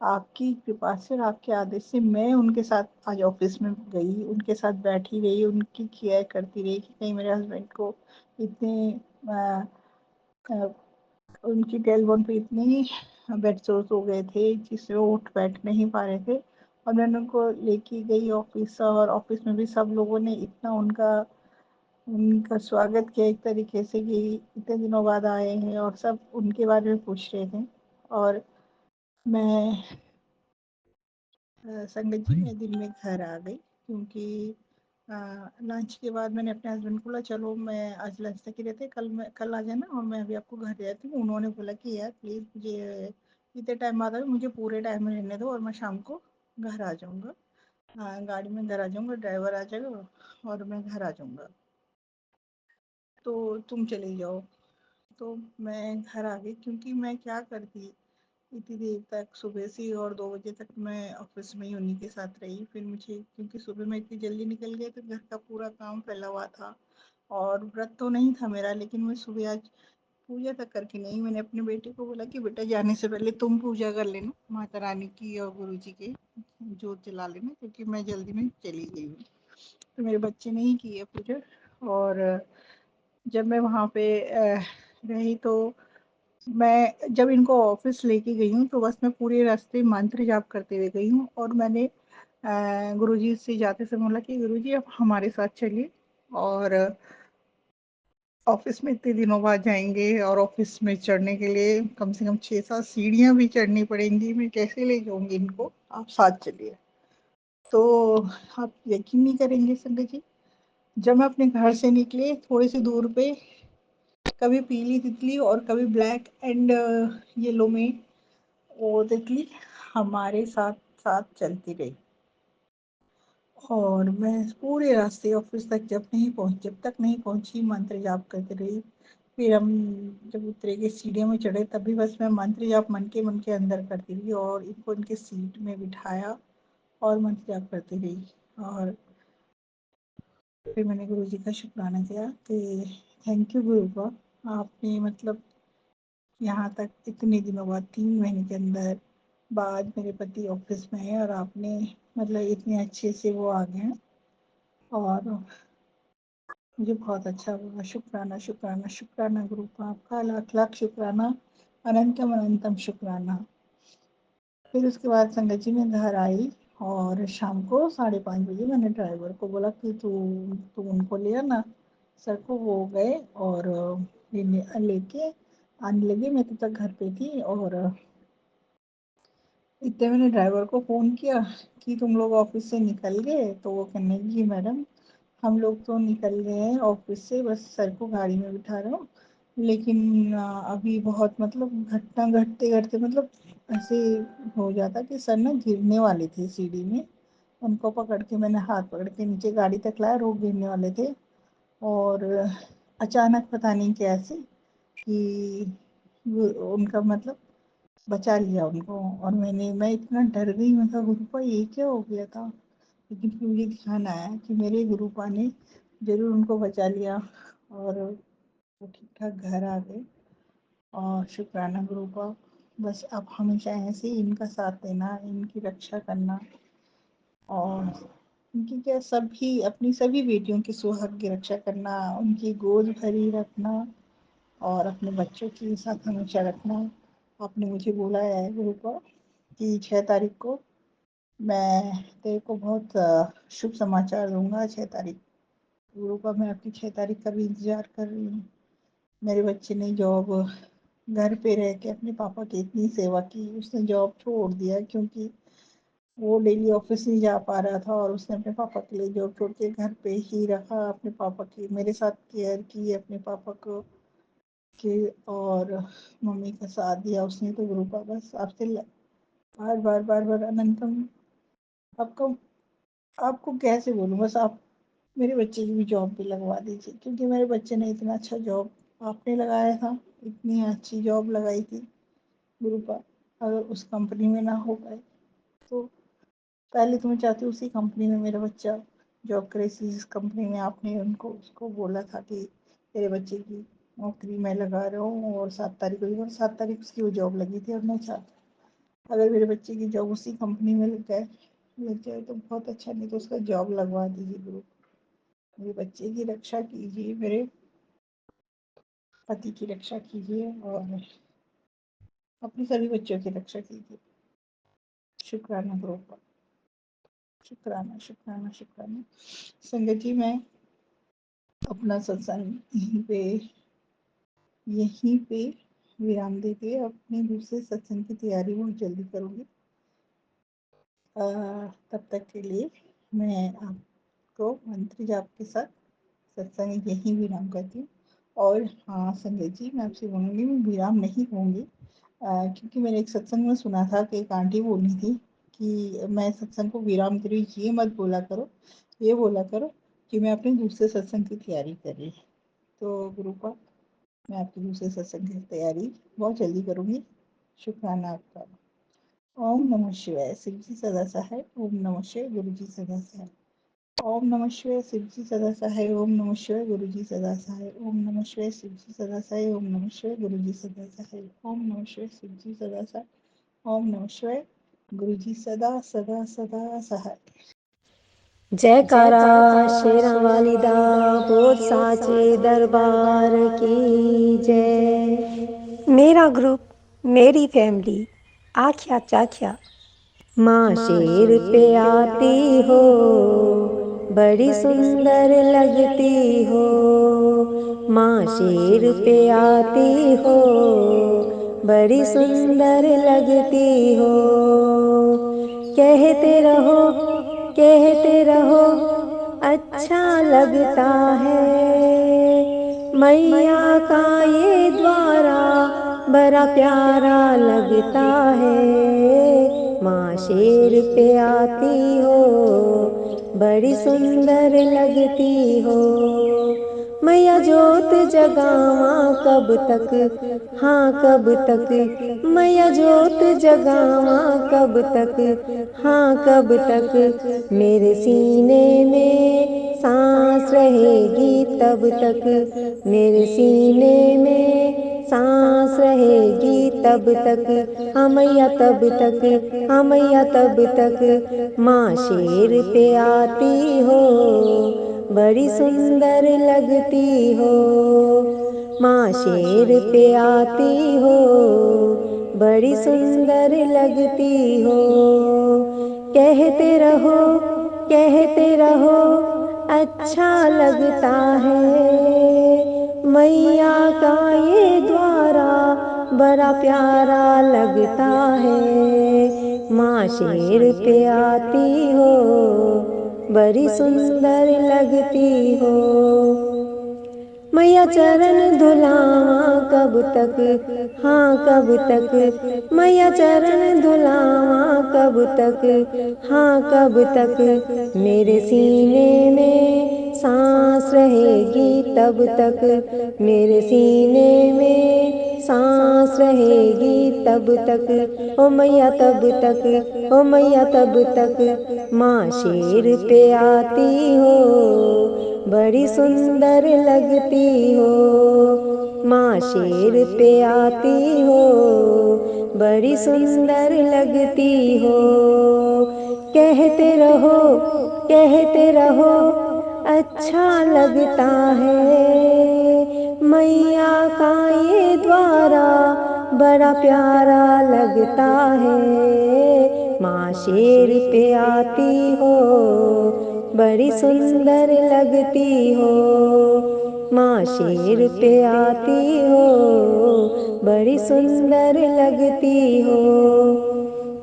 आपकी कृपा से और आपके आदेश से मैं उनके साथ आज ऑफ़िस में गई, उनके साथ बैठी रही, उनकी केयर करती रही कि कहीं मेरे हस्बैंड को इतने अ अ, उनकी टेलबोन पे इतनी बेड सोर्स हो गए थे जिससे वो उठ बैठ नहीं पा रहे थे, और मैंने उनको लेके गई ऑफ़िस, और ऑफ़िस में भी सब लोगों ने इतना उनका उनका स्वागत किया एक तरीके से कि इतने दिनों बाद आए हैं, और सब उनके बारे में पूछ रहे थे। और मैं संगत जी, मैं दिन में घर आ गई, क्योंकि लंच के बाद मैंने अपने हस्बैंड को बोला चलो मैं आज लंच तक ही रहते हैं, कल आ जाना और मैं अभी आपको घर ले आती हूँ। उन्होंने बोला कि यार प्लीज़ मुझे इतने टाइम बाद मुझे पूरे टाइम में रहने दो, और मैं शाम को घर आ जाऊँगा। गाड़ी में घर आ जाऊँगा, ड्राइवर आ जाएगा और मैं घर आ जाऊँगा, तो तुम चले जाओ। तो मैं घर आ गई, क्योंकि मैं क्या करती इतनी देर तक, सुबह से और 2 बजे तक मैं ऑफ़िस में ही उन्हीं के साथ रही। फिर मुझे, क्योंकि सुबह मैं इतनी जल्दी निकल गई तो घर का पूरा काम फैला हुआ था, और व्रत तो नहीं था मेरा, लेकिन मैं सुबह आज पूजा तक करके नहीं, मैंने अपने बेटे को बोला कि बेटा जाने से पहले तुम पूजा कर लेना माता रानी की और गुरुजी की, जोत जला लेना, क्योंकि मैं जल्दी में चली गई हूँ। तो मेरे बच्चे ने ही की है पूजा। और जब मैं वहाँ पे रही, तो मैं जब इनको ऑफ़िस लेके गई हूँ, तो बस मैं पूरे रास्ते मंत्र जाप करते हुए गई हूँ, और मैंने गुरुजी से जाते समय बोला कि गुरुजी आप हमारे साथ चलिए, और ऑफ़िस में इतने दिनों बाद जाएँगे, और ऑफ़िस में चढ़ने के लिए कम से कम 6-7 सीढ़ियाँ भी चढ़नी पड़ेंगी, मैं कैसे ले जाऊँगी इनको, आप साथ चलिए। तो आप यकीन नहीं करेंगे संगत जी, जब मैं अपने घर से निकली थोड़ी सी दूर पे, कभी पीली तितली और कभी ब्लैक एंड येलो में वो तितली हमारे साथ साथ चलती रही, और मैं पूरे रास्ते ऑफिस तक जब तक नहीं पहुंची मंत्र जाप करती रही। फिर हम जब उतरे के सीढ़ियों में चढ़े, तब भी बस मैं मंत्र जाप मन के अंदर करती रही, और इनको इनके सीट में बिठाया और मंत्र जाप करती रही। और फिर मैंने गुरुजी का शुक्राना किया कि थैंक यू गुरुबा, आपने मतलब यहाँ तक इतने दिनों बाद 3 महीने के अंदर बाद मेरे पति ऑफिस में है, और आपने मतलब इतने अच्छे से वो आ गए हैं, और मुझे बहुत अच्छा लगा। शुक्राना शुक्राना शुक्राना गुरुबा, आपका लाख लाख शुक्राना, अनंतम अनंतम शुक्राना। फिर उसके बाद संगत जी मैं घर आई, और शाम को 5:30 बजे मैंने ड्राइवर को बोला कि तू उनको ले आना सर को। वो गए और लेके आने लगे, मैं तब तक घर पे थी। और इतने मैंने ड्राइवर को फ़ोन किया कि तुम लोग ऑफिस से निकल गए, तो वो कहने लगी मैडम हम लोग तो निकल गए हैं ऑफिस से, बस सर को गाड़ी में बिठा रहा हूँ, लेकिन अभी बहुत मतलब घटना घटते घटते मतलब ऐसे हो जाता कि सर ना गिरने वाले थे सीढ़ी में। उनको पकड़ के मैंने हाथ पकड़ के नीचे गाड़ी तक लाया, वो गिरने वाले थे, और अचानक पता नहीं कैसे कि उनका मतलब बचा लिया उनको। और मैं इतना डर गई, मैं कहा गुरुपा ये क्या हो गया था, लेकिन फिर मुझे ध्यान आया कि मेरे गुरुपा ने ज़रूर उनको बचा लिया, और वो ठीक ठाक घर आ गए। और शुक्राना गुरुपा, बस आप हमेशा ऐसे ही इनका साथ देना, इनकी रक्षा करना, और उनकी क्या सभी अपनी सभी बेटियों की सुहाग की रक्षा करना, उनकी गोद भरी रखना, और अपने बच्चों के साथ हमेशा रखना। आपने मुझे बोला है गुरुपा कि 6 तारीख को मैं तेरे को बहुत शुभ समाचार दूंगा। 6 तारीख गुरुपा, मैं आपकी 6 तारीख का भी इंतज़ार कर रही हूँ। मेरे बच्चे ने जॉब घर पे रह के अपने पापा की इतनी सेवा की। उसने जॉब छोड़ दिया क्योंकि वो डेली ऑफिस नहीं जा पा रहा था, और उसने अपने पापा के लिए जॉब छोड़ के घर पे ही रहा, अपने पापा की मेरे साथ केयर की अपने पापा को के, और मम्मी का साथ दिया उसने। तो गुरु का बस आपसे बार बार बार बार अनंतम आपको आपको कैसे बोलूँ, बस आप मेरे बच्चे की भी जॉब भी लगवा दीजिए, क्योंकि मेरे बच्चे ने इतना अच्छा जॉब आपने लगाया था, इतनी अच्छी जॉब लगाई थी गुरु का। अगर उस कंपनी में ना हो पाए तो पहले तो मैं चाहती हूँ उसी कंपनी में मेरा बच्चा जॉब करे, जिस कंपनी में आपने उनको उसको बोला था कि तेरे बच्चे की नौकरी मैं लगा रहा हूँ, और 7 तारीख को, और 7 तारीख उसकी वो जॉब लगी थी। और मैं चाहती अगर मेरे बच्चे की जॉब उसी कंपनी में लग जाए तो बहुत अच्छा, नहीं तो उसका जॉब लगवा दीजिए गुरु। मेरे बच्चे की रक्षा कीजिए, मेरे पति की रक्षा कीजिए, और अपने सभी बच्चों की रक्षा कीजिए। शुक्राना गुरु का, शुक्राना शुक्राना शुक्राना। संगत जी, मैं अपना सत्संग यहीं पे विराम देके अपने दूसरे सत्संग की तैयारी बहुत जल्दी करूँगी। तब तक के लिए मैं आपको मंत्र जाप के साथ सत्संग यहीं विराम करती हूँ। और हाँ संगत जी, मैं आपसे बोलूँगी, मैं विराम नहीं दूँगी, क्योंकि मैंने एक सत्संग में सुना था कि एक आंटी बोली थी कि मैं सत्संग को विराम दे रही, ये मत बोला करो, ये बोला करो कि मैं अपने दूसरे सत्संग की तैयारी कर रही। तो गुरु का, मैं आपकी दूसरे सत्संग की तैयारी बहुत जल्दी करूँगी। शुक्राना आपका। ओम नमः शिवाय। शिव जी सदा सहाय। ओम नमः शिवाय। गुरु जी सदा सहाय। ओम नमः शिवाय। शिव जी सदा सहाय। ओम नमः शिवाय। गुरु जी सदा सहाय। ओम नमः शिवाय। शिव जी सदा सहाय। ओम नमः शिवाय। गुरु जी सदा सहाय। ओम नमः शिवाय। शिव जी सदा सहाय। ओम नमः शिवाय। गुरु जी सदा सदा सदा सहाय। जयकारा शेरा वाली दा बोल साचे दरबार की जय। मेरा ग्रुप, मेरी फैमिली, आख्या चाख्या। माँ शेर पे आती हो, बड़ी सुंदर लगती हो। माँ शेर पे आती हो, बड़ी सुंदर लगती हो। कहते रहो, कहते रहो, अच्छा लगता है। मैया का ये द्वारा बड़ा प्यारा लगता है। माँ शेर पे आती हो, बड़ी सुंदर लगती हो। मैया जोत जगावा कब तक, हाँ कब तक। मैया जोत जगावा कब तक, हाँ कब तक। मेरे सीने में सांस रहेगी तब तक, मेरे सीने में सांस रहेगी तब तक। हाँ मैया तब तक, हाँ मैया तब तक। माँ शेर पे आती हो, बड़ी सुंदर लगती हो। माँ शेर पे आती हो, बड़ी सुंदर लगती हो। कहते रहो, कहते रहो, अच्छा लगता है। मैया का ये द्वारा बड़ा प्यारा लगता है। माँ शेर पे आती हो, बड़ी सुंदर लगती हो। मैया चरण धुलावा कब तक, हाँ कब तक। मैया चरण धुलावा कब तक, हाँ कब तक। मेरे सीने में सांस रहेगी तब तक, मेरे सीने में सांस रहेगी तब तक। ओ मैया तब तक, ओ मैया तब तक। माँ शेर पे आती हो, बड़ी सुंदर लगती हो। माँ शेर पे आती हो, बड़ी सुंदर लगती हो। कहते रहो, कहते रहो, अच्छा लगता है। मैया का ये द्वारा बड़ा प्यारा लगता है। माँ शेर पे आती हो, बड़ी सुंदर लगती हो। माँ शेर पे आती हो, बड़ी सुंदर लगती हो।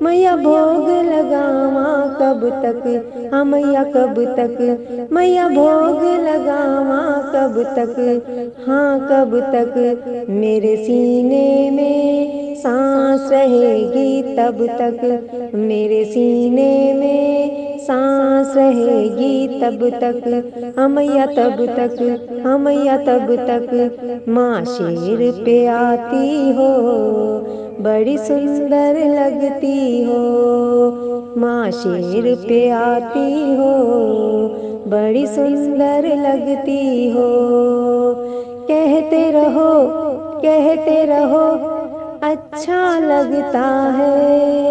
मैया भोग लगावा कब तक, हाँ मैया कब तक, मैया भोग लगावा कब तक, हाँ कब तक। मेरे सीने में सांस रहेगी तब तक, मेरे सीने में सांस रहेगी तब तक, हाँ मैया तब तक, हाँ मैया तब तक। माँ शेर पे आती हो, बड़ी सुंदर लगती हो। माँ शेर पे आती हो, बड़ी सुंदर लगती हो। कहते रहो, कहते रहो, अच्छा लगता है।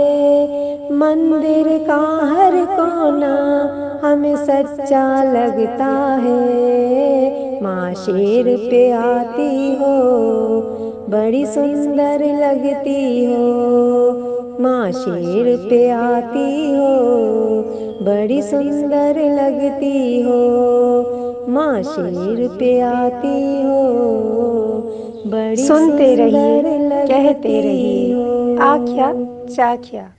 मंदिर का हर कोना हमें सच्चा लगता है। माँ शेर पे आती हो, बड़ी सुंदर लगती हो। माँ शेर पे आती हो, बड़ी सुंदर लगती हो। माँ शेर पे आती हो, बड़ी सुनते रहिए, सुंदर कहते लगती रहिए, हो। आख्या चाख्या।